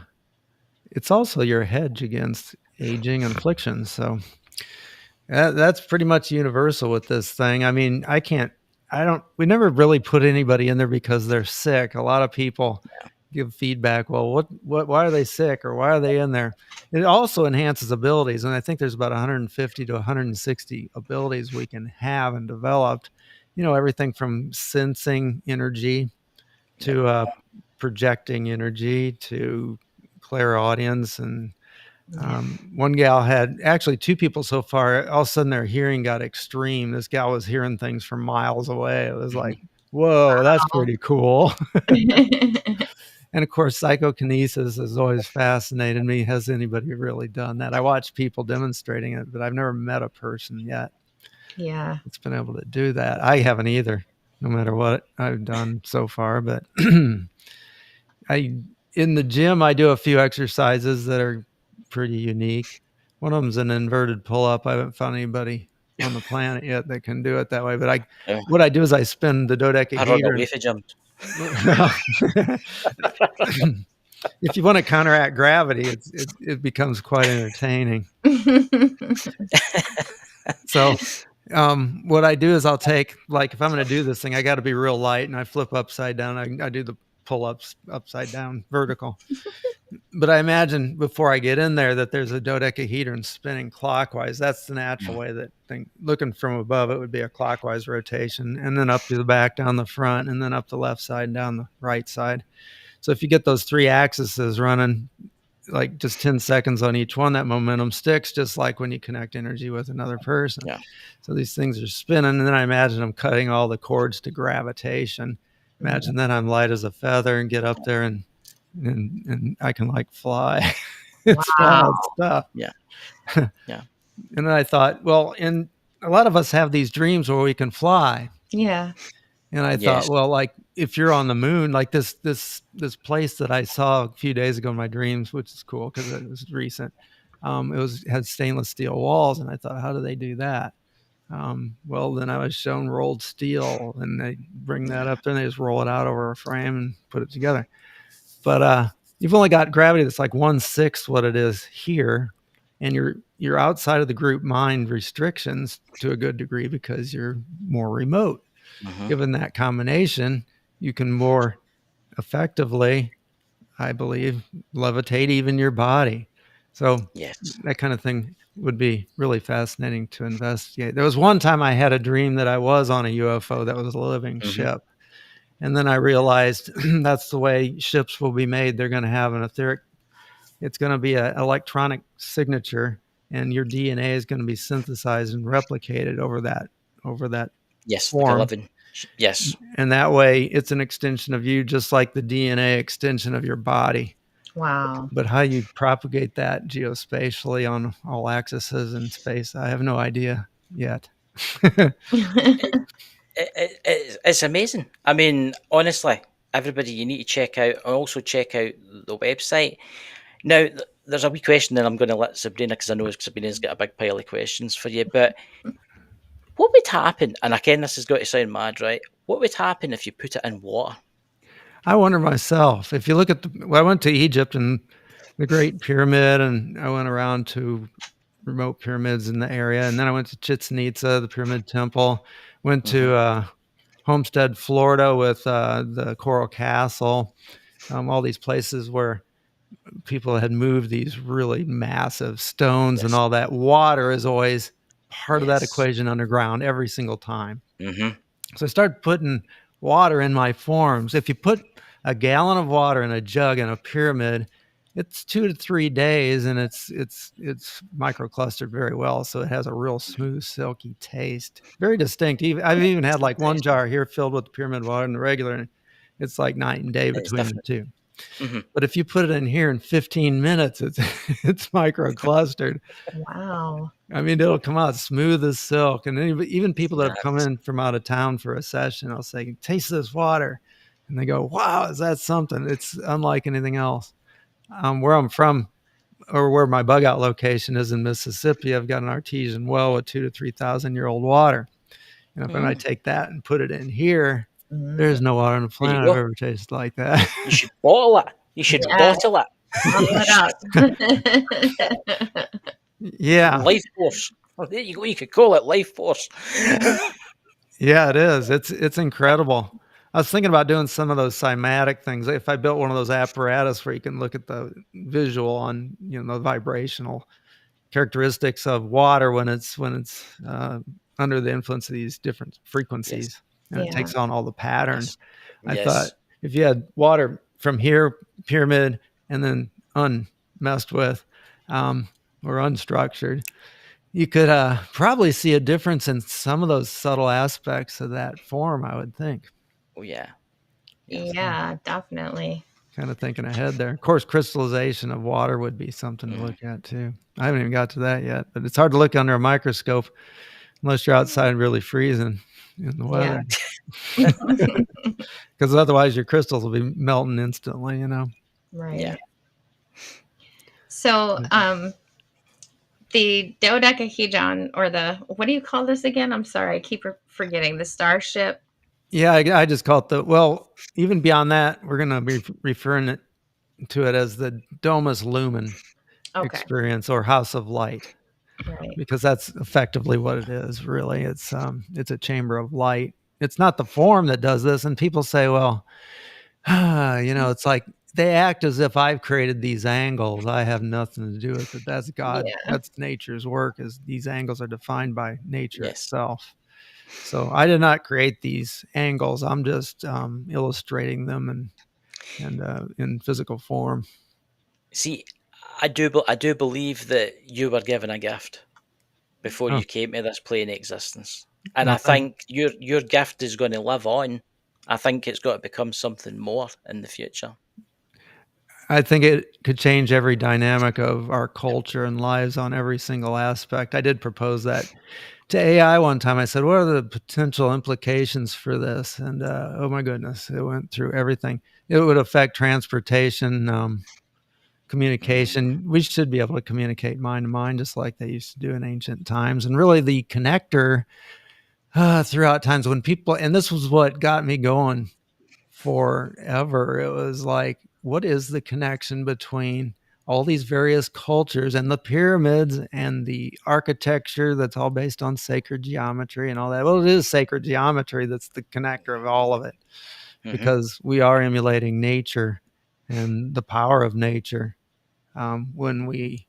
it's also your hedge against aging and afflictions. So that's pretty much universal with this thing. I mean, we never really put anybody in there because they're sick. A lot of people give feedback. Well, why are they sick or why are they in there? It also enhances abilities. And I think there's about 150 to 160 abilities we can have and developed, everything from sensing energy to projecting energy to clairaudience. And one gal had actually two people so far. All of a sudden their hearing got extreme. This gal was hearing things from miles away. It was like, whoa, that's pretty cool. And of course, psychokinesis has always fascinated me. Has anybody really done that? I watch people demonstrating it, but I've never met a person yet that's been able to do that. I haven't either, no matter what I've done so far. But in the gym, I do a few exercises that are pretty unique. One of them's an inverted pull-up. I haven't found anybody on the planet yet that can do it that way. But what I do is I spin the dodecahedron. I run away for jump. If you want to counteract gravity, it becomes quite entertaining. So what I do is I'll take, like, if I'm going to do this thing, I got to be real light, and I flip upside down. I do the pull-ups upside down, vertical. But I imagine before I get in there that there's a dodecahedron spinning clockwise. That's the natural way that thing, looking from above, it would be a clockwise rotation, and then up to the back, down the front, and then up the left side, down the right side. So if you get those three axes running, like just 10 seconds on each one, that momentum sticks, just like when you connect energy with another person. Yeah. So these things are spinning, and then I imagine I'm cutting all the cords to gravitation. Imagine then I'm light as a feather and get up there and I can like fly. It's wild stuff. Yeah. Yeah. And then I thought, well, and a lot of us have these dreams where we can fly. Yeah. And I thought, well, like if you're on the moon, like this place that I saw a few days ago in my dreams, which is cool because it was recent. Had stainless steel walls, and I thought, how do they do that? Well, then I was shown rolled steel, and they bring that up there and they just roll it out over a frame and put it together. But you've only got gravity that's like 1/6 what it is here, and you're outside of the group mind restrictions to a good degree because you're more remote. Given that combination, you can more effectively, I believe, levitate even your body. So that kind of thing would be really fascinating to investigate. There was one time I had a dream that I was on a UFO that was a living ship. And then I realized that's the way ships will be made. They're going to have an etheric, it's going to be an electronic signature, and your DNA is going to be synthesized and replicated over that Yes, like a form. living. Yes. And that way it's an extension of you, just like the DNA extension of your body. Wow. But how you propagate that geospatially on all axes in space, I have no idea yet. It's amazing. I mean, honestly, everybody, you need to check out, and also check out the website. Now, there's a wee question that I'm going to let Sabrina, because I know Sabrina's got a big pile of questions for you. But what would happen? And again, this has got to sound mad, right? What would happen if you put it in water? I wonder myself. If you look at I went to Egypt and the Great Pyramid, and I went around to remote pyramids in the area, and then I went to Chichen Itza, the Pyramid Temple. Went to Homestead, Florida, with the Coral Castle. All these places where people had moved these really massive stones and Yes. all that. Water is always part of that Yes. equation underground every single time. Mm-hmm. So I started putting water in my forms. If you put a gallon of water in a jug in a pyramid, it's 2 to 3 days, and it's microclustered very well, so it has a real smooth, silky taste, very distinct. I've even had like one jar here filled with pyramid water and the regular, and it's like night and day It's between the different. two. Mm-hmm. But if you put it in here in 15 minutes, it's microclustered. Wow. I mean, it'll come out smooth as silk. And even people that have come Nuts. in from out of town for a session, I'll say, taste this water. And they go, wow, is that something? It's unlike anything else. Where I'm from, or where my bug out location is in Mississippi, I've got an artesian well with 2,000 to 3,000 year old water. And when I take that and put it in here, there's no water on the There you planet go. I've ever tasted like that. You should bottle it. You should Yeah. bottle it. Bottle it up. Yeah. Life force. Oh, there you go. You could call it life force. Yeah, it is. It's incredible. I was thinking about doing some of those cymatic things. If I built one of those apparatus where you can look at the visual on, the vibrational characteristics of water when it's under the influence of these different frequencies, and it Yeah. takes on all the patterns. Yes. I thought if you had water from here, pyramid, and then unmessed with, or unstructured, you could probably see a difference in some of those subtle aspects of that form, I would think. Oh, yeah. Yeah, definitely. Kind of thinking ahead there. Of course, crystallization of water would be something to look at too. I haven't even got to that yet, but it's hard to look under a microscope unless you're outside really freezing in the weather. Because otherwise your crystals will be melting instantly, Right. Yeah. So, the dodecahedron, or what do you call this again? I'm sorry, I keep forgetting. The starship. Yeah, I just call it even beyond that, we're going to be referring to it as the Domus Lumen experience, or House of Light. Right. Because that's effectively what it is, really. It's a chamber of light. It's not the form that does this. And people say, well, it's like they act as if I've created these angles. I have nothing to do with it. That's God. Yeah. That's nature's work, is these angles are defined by nature Yes. itself. So I did not create these angles. I'm just illustrating them and in physical form. See, I do believe that you were given a gift before you came to this plane of existence, and I think your gift is going to live on. I think it's got to become something more in the future. I think it could change every dynamic of our culture and lives on every single aspect. I did propose that to AI one time. I said, what are the potential implications for this? And oh my goodness, it went through everything. It would affect transportation, communication. We should be able to communicate mind to mind, just like they used to do in ancient times. And really the connector throughout times when people, and this was what got me going forever. It was like, what is the connection between all these various cultures and the pyramids and the architecture that's all based on sacred geometry and all that? Well, it is sacred geometry that's the connector of all of it, because we are emulating nature and the power of nature when we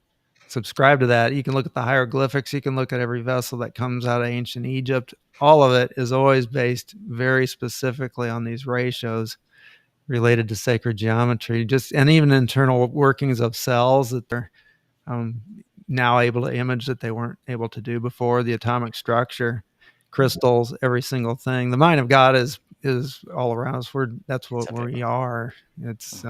subscribe to that. You can look at the hieroglyphics. You can look at every vessel that comes out of ancient Egypt. All of it is always based very specifically on these ratios related to sacred geometry, and even internal workings of cells that they're um, now able to image that they weren't able to do before. The atomic structure, crystals, every single thing. The mind of God is all around us. That's what we are. It's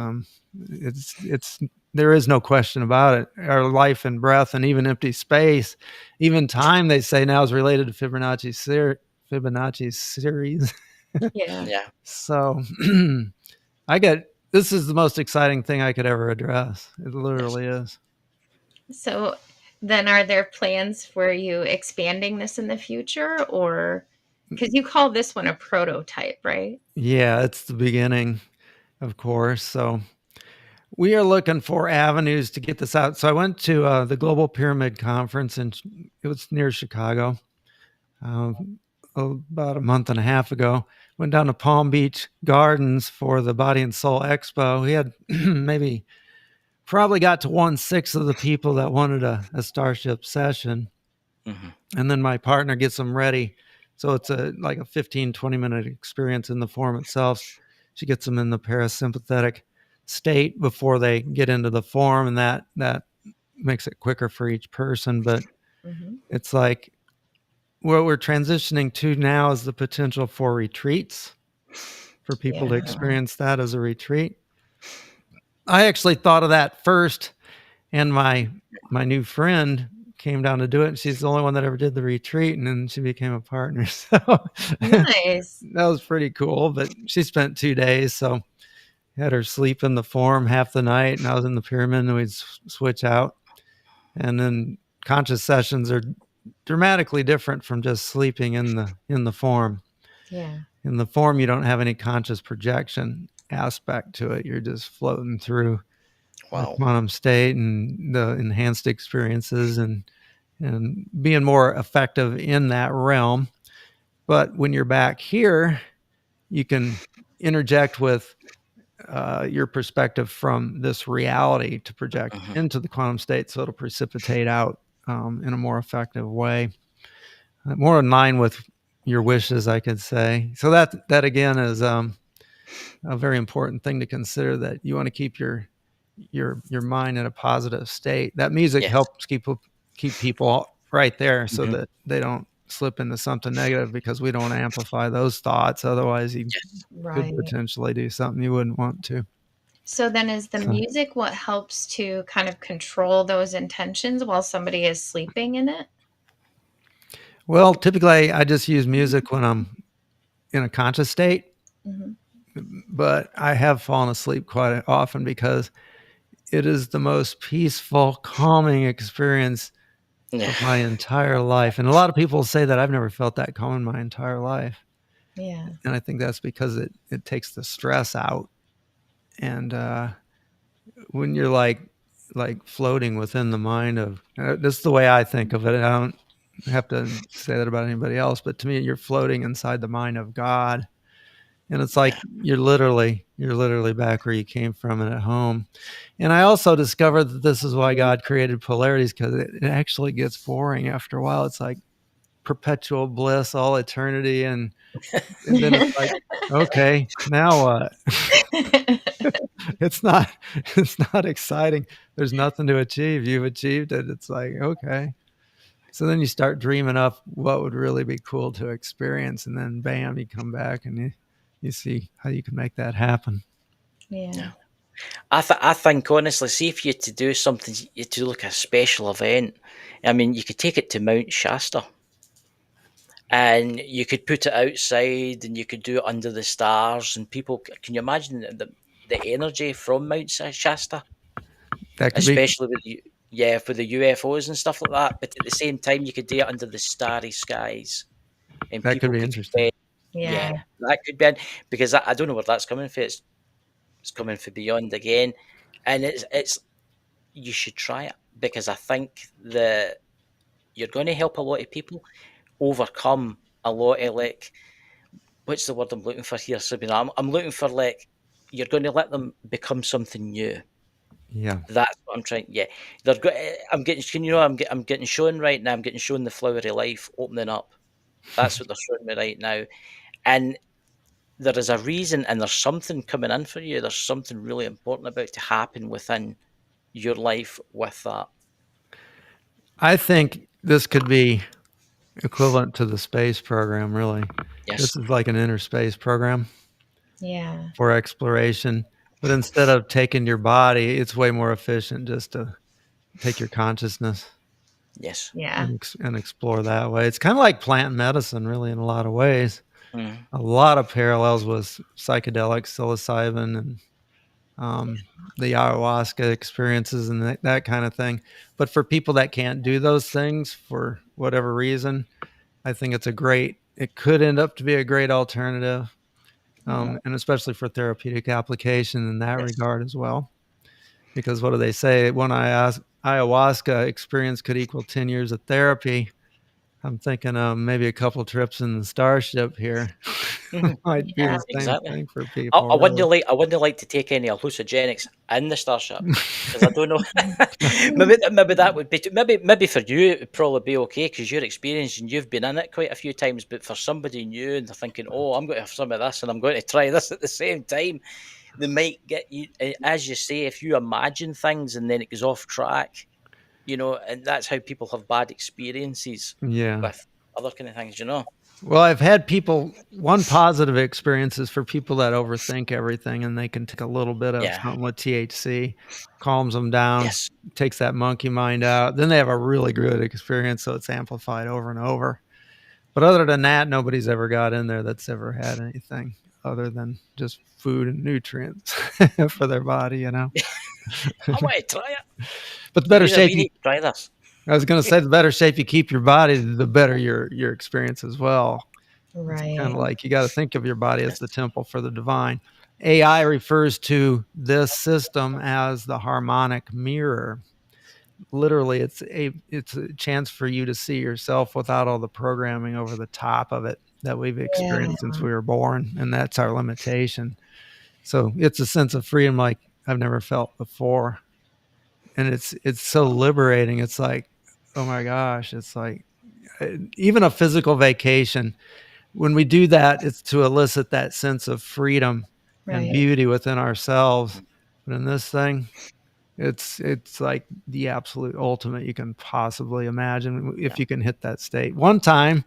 there is no question about it. Our life and breath, and even empty space, even time, they say now is related to Fibonacci's series. Yeah. Yeah. So this is the most exciting thing I could ever address. It literally is. So then are there plans for you expanding this in the future, or because you call this one a prototype, right? Yeah, it's the beginning, of course. So we are looking for avenues to get this out. So I went to the Global Pyramid Conference, and it was near Chicago about a month and a half ago. Went down to Palm Beach Gardens for the Body and Soul Expo. We had probably got to 1/6 of the people that wanted a Starship session. Mm-hmm. And then my partner gets them ready. So it's like a 15, 20-minute experience in the form itself. She gets them in the parasympathetic state before they get into the form, and that makes it quicker for each person. But it's like what we're transitioning to now is the potential for retreats, for people to experience that as a retreat. I actually thought of that first, and my new friend came down to do it. She's the only one that ever did the retreat, and then she became a partner. So Nice. that was pretty cool. But she spent 2 days, so had her sleep in the form half the night, and I was in the pyramid, and we'd switch out. And then conscious sessions are dramatically different from just sleeping in the form. Yeah. In the form, you don't have any conscious projection aspect to it. You're just floating through the quantum state and the enhanced experiences, and being more effective in that realm. But when you're back here, you can interject with your perspective from this reality to project into the quantum state, so it'll precipitate out in a more effective way, more in line with your wishes, I could say. So that again is a very important thing to consider, that you want to keep your mind in a positive state. That music helps keep people right there, so that they don't slip into something negative, because we don't amplify those thoughts. Otherwise, you could potentially do something you wouldn't want to. So then is the music what helps to kind of control those intentions while somebody is sleeping in it? Well, typically I just use music when I'm in a conscious state, but I have fallen asleep quite often because it is the most peaceful, calming experience of my entire life. And a lot of people say that I've never felt that calm in my entire life. Yeah. And I think that's because it takes the stress out. And when you're like floating within the mind of, this is the way I think of it. I don't have to say that about anybody else, but to me, you're floating inside the mind of God. And it's like you're literally back where you came from and at home. And I also discovered that this is why God created polarities, because it actually gets boring after a while. It's like perpetual bliss, all eternity, and then it's like, okay, now what? It's not exciting. There's nothing to achieve. You've achieved it. It's like, okay. So then you start dreaming up what would really be cool to experience, and then bam, you come back and you see how you can make that happen. Yeah. I think honestly, see if you had to do something, you had to do like a special event. I mean, you could take it to Mount Shasta, and you could put it outside, and you could do it under the stars, and people. Can you imagine the energy from Mount Shasta? That could Especially for the UFOs and stuff like that. But at the same time, you could do it under the starry skies, and that people could be could interesting. Yeah. that could be because I don't know where that's coming from. It's coming from beyond again, and it's you should try it, because I think that you're going to help a lot of people overcome a lot of, like, what's the word I'm looking for here, Sabina? I'm looking for, like, you're going to let them become something new. Yeah. That's what I'm trying. Yeah, they're. I'm getting. I'm getting shown right now. I'm getting shown the flowery life opening up. That's what they're showing me right now, and there is a reason, and there's something coming in for you. There's something really important about to happen within your life with that. I think this could be equivalent to the space program, really. Yes. This is like an inner space program Yeah. for exploration. But instead of taking your body, it's way more efficient just to take your consciousness Yes. Yeah. and explore that way. It's kind of like plant medicine, really, in a lot of ways. Mhm. A lot of parallels with psychedelics, psilocybin, and the ayahuasca experiences and that kind of thing. But for people that can't do those things for whatever reason, I think it could end up to be a great alternative, and especially for therapeutic application in that Yes. regard as well. Because what do they say? One ayahuasca experience could equal 10 years of therapy. I'm thinking maybe a couple trips in the Starship here Mhm. might be Yeah. the same Exactly. thing for I, people, I wouldn't really. like. I wouldn't like to take any hallucinogenics in the Starship because I don't know. maybe that would be maybe for you it would probably be okay because you're experienced and you've been in it quite a few times. But for somebody new and they're thinking, oh, I'm going to have some of this and I'm going to try this at the same time, they might get you. As you say, if you imagine things and then it goes off track, and that's how people have bad experiences Yeah. with other kind of things. Well, I've had one positive experience is for people that overthink everything and they can take a little bit of Yeah. something with THC, calms them down, Yes. takes that monkey mind out. Then they have a really good experience, so it's amplified over and over. But other than that, nobody's ever got in there that's ever had anything other than just food and nutrients for their body. I want to try it. But the better shape We need to try this. I was going to say, the better shape you keep your body, the better your experience as well. It's kind Right. of like you got to think of your body as Yes. the temple for the divine. AI refers to this system as the harmonic mirror. Literally, it's a chance for you to see yourself without all the programming over the top of it that we've Yeah. experienced since we were born, and that's our limitation. So it's a sense of freedom like I've never felt before, and it's so liberating. It's like, oh my gosh, it's like even a physical vacation. When we do that, it's to elicit that sense of freedom and Right. beauty within ourselves. But in this thing, it's like the absolute ultimate you can possibly imagine if you can hit that state. One time,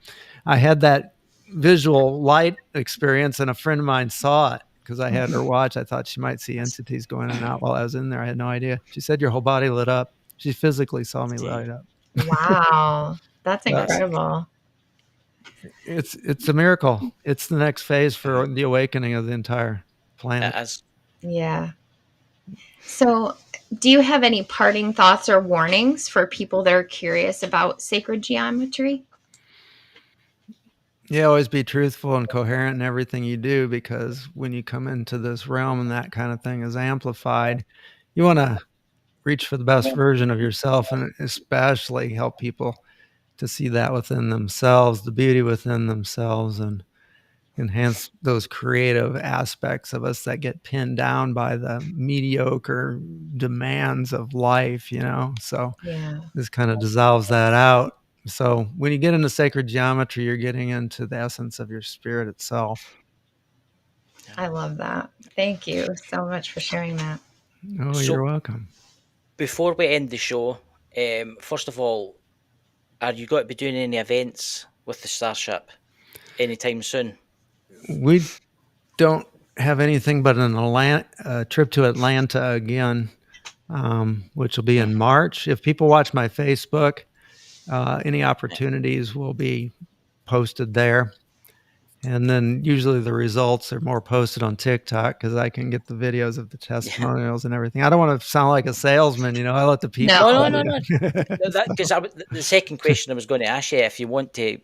I had that visual light experience, and a friend of mine saw it because I had her watch. I thought she might see entities going in and out while I was in there. I had no idea. She said your whole body lit up. She physically saw me See, light up. Wow. That's But that's incredible. it's a miracle. It's the next phase for the awakening of the entire planet. it is. Yeah. So, do you have any parting thoughts or warnings for people that are curious about sacred geometry? Yeah, always be truthful and coherent in everything you do, because when you come into this realm and that kind of thing is amplified, you want to reach for the best version of yourself, and especially help people to see that within themselves, the beauty within themselves, and enhance those creative aspects of us that get pinned down by the mediocre demands of life. So Yeah. this kind of dissolves that out. So when you get into sacred geometry, you're getting into the essence of your spirit itself. I love that. Thank you so much for sharing that. Oh, you're So welcome. before we end the show, first of all, are you going to be doing any events with the Starship anytime soon? We don't have anything but a trip to Atlanta again, which will be in March. If people watch my Facebook, any opportunities will be posted there. And then usually the results are more posted on TikTok because I can get the videos of the Yeah. testimonials and everything. I don't want to sound like a salesman. I let the people No. No, no, tell no, you. no. No, that because the second question I was going to ask you, if you want to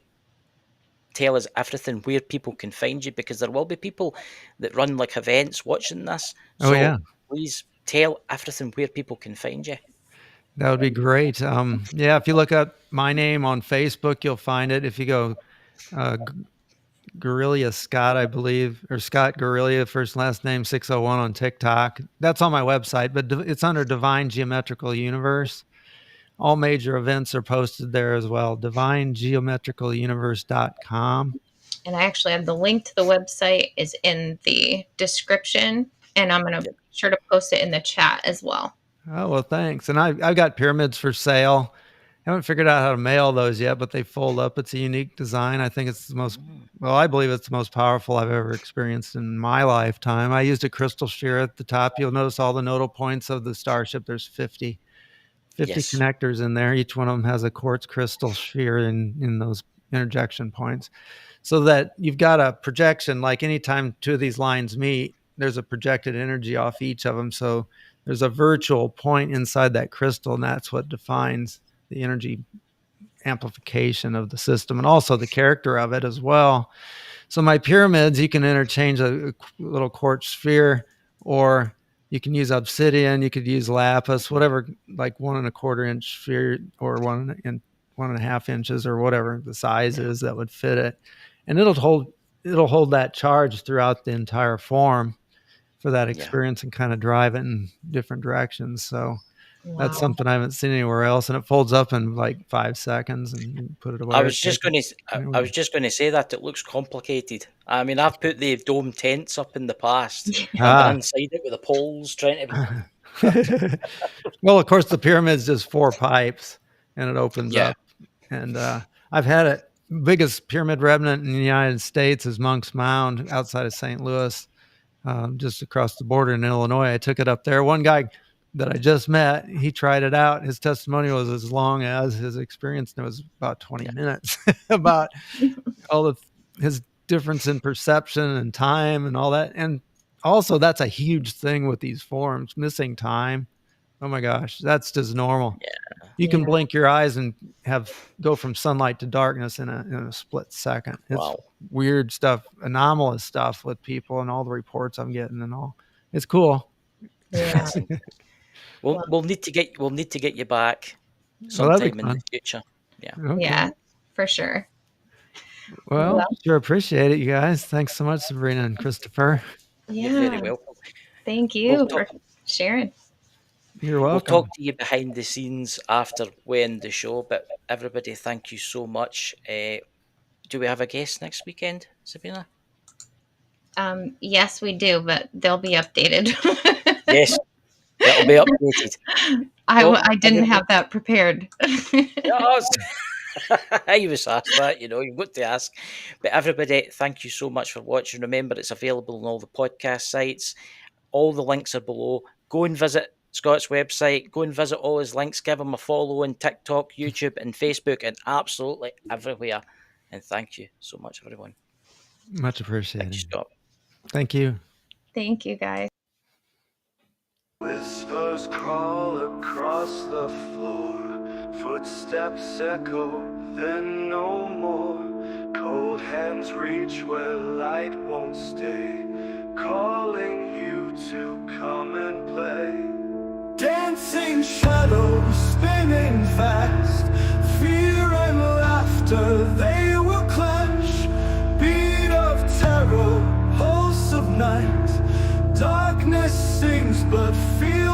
tell us everything where people can find you, because there will be people that run like events watching this. Oh, yeah. So please tell everything where people can find you. That would be great. Yeah, if you look up my name on Facebook, you'll find it. If you go Guariglia Scott, I believe, or Scot Guariglia, first and last name 601 on TikTok. That's on my website, but it's under Divine Geometrical Universe. All major events are posted there as well. DivineGeometricalUniverse.com. And I actually have the link to the website is in the description, and I'm going to be sure to post it in the chat as well. Oh, well, thanks. And I've got pyramids for sale. Haven't figured out how to mail those yet, but they fold up. It's a unique design. I think it's the most, well, I believe it's the most powerful I've ever experienced in my lifetime. I used a crystal sphere at the top. You'll notice all the nodal points of the starship. There's 50 Yes. connectors in there. Each one of them has a quartz crystal sphere in those interjection points. So that you've got a projection, like anytime two of these lines meet, there's a projected energy off each of them. So there's a virtual point inside that crystal, and that's what defines the energy amplification of the system and also the character of it as well. So my pyramids, you can interchange a little quartz sphere, or you can use obsidian, you could use lapis, whatever, like 1 1/4 inch sphere or 1 1/2 inches or whatever the size is that would fit it. And it'll hold that charge throughout the entire form for that experience and kind of drive it in different directions. So that's something I haven't seen anywhere else, and it folds up in like 5 seconds, and you put it away. I was just going to say that it looks complicated. I mean, I've put the dome tents up in the past. I've been inside it with the poles trying to. Well, of course, the pyramid's just 4 pipes, and it opens up. And I've had it. Biggest pyramid remnant in the United States is Monk's Mound outside of St. Louis, just across the border in Illinois. I took it up there. One guy that I just met, he tried it out. His testimonial was as long as his experience, and it was about 20 minutes about all of his difference in perception and time and all that. And also, that's a huge thing with these forms, missing time. Oh my gosh, that's just normal. You can blink your eyes and go from sunlight to darkness in a split second. It's weird stuff, anomalous stuff with people, and all the reports I'm getting and all. It's cool. Yeah. We'll need to get you back sometime in the future. Yeah. Okay. Yeah, for sure. Well, sure appreciate it, you guys. Thanks so much, Sabrina and Christopher. Yeah. You're very welcome. Thank you for sharing. You're welcome. We'll talk to you behind the scenes after we end the show, but everybody, thank you so much. Do we have a guest next weekend, Sabrina? Yes, we do, but they'll be updated. Yes, that'll be updated. I didn't have that prepared. I was asked that, you've got to ask. But everybody, thank you so much for watching. Remember, it's available on all the podcast sites. All the links are below. Go and visit Scott's website. Go and visit all his links. Give him a follow on TikTok, YouTube, and Facebook, and absolutely everywhere. And thank you so much, everyone. Much appreciated. Thank you, Scott. Thank you. Thank you, guys. Whispers crawl across the floor. Footsteps echo, then no more. Cold hands reach where light won't stay, calling you to come and play. Dancing shadows spinning fast, fear and laughter, they will clash. Beat of terror, pulse of night, darkness sings but fear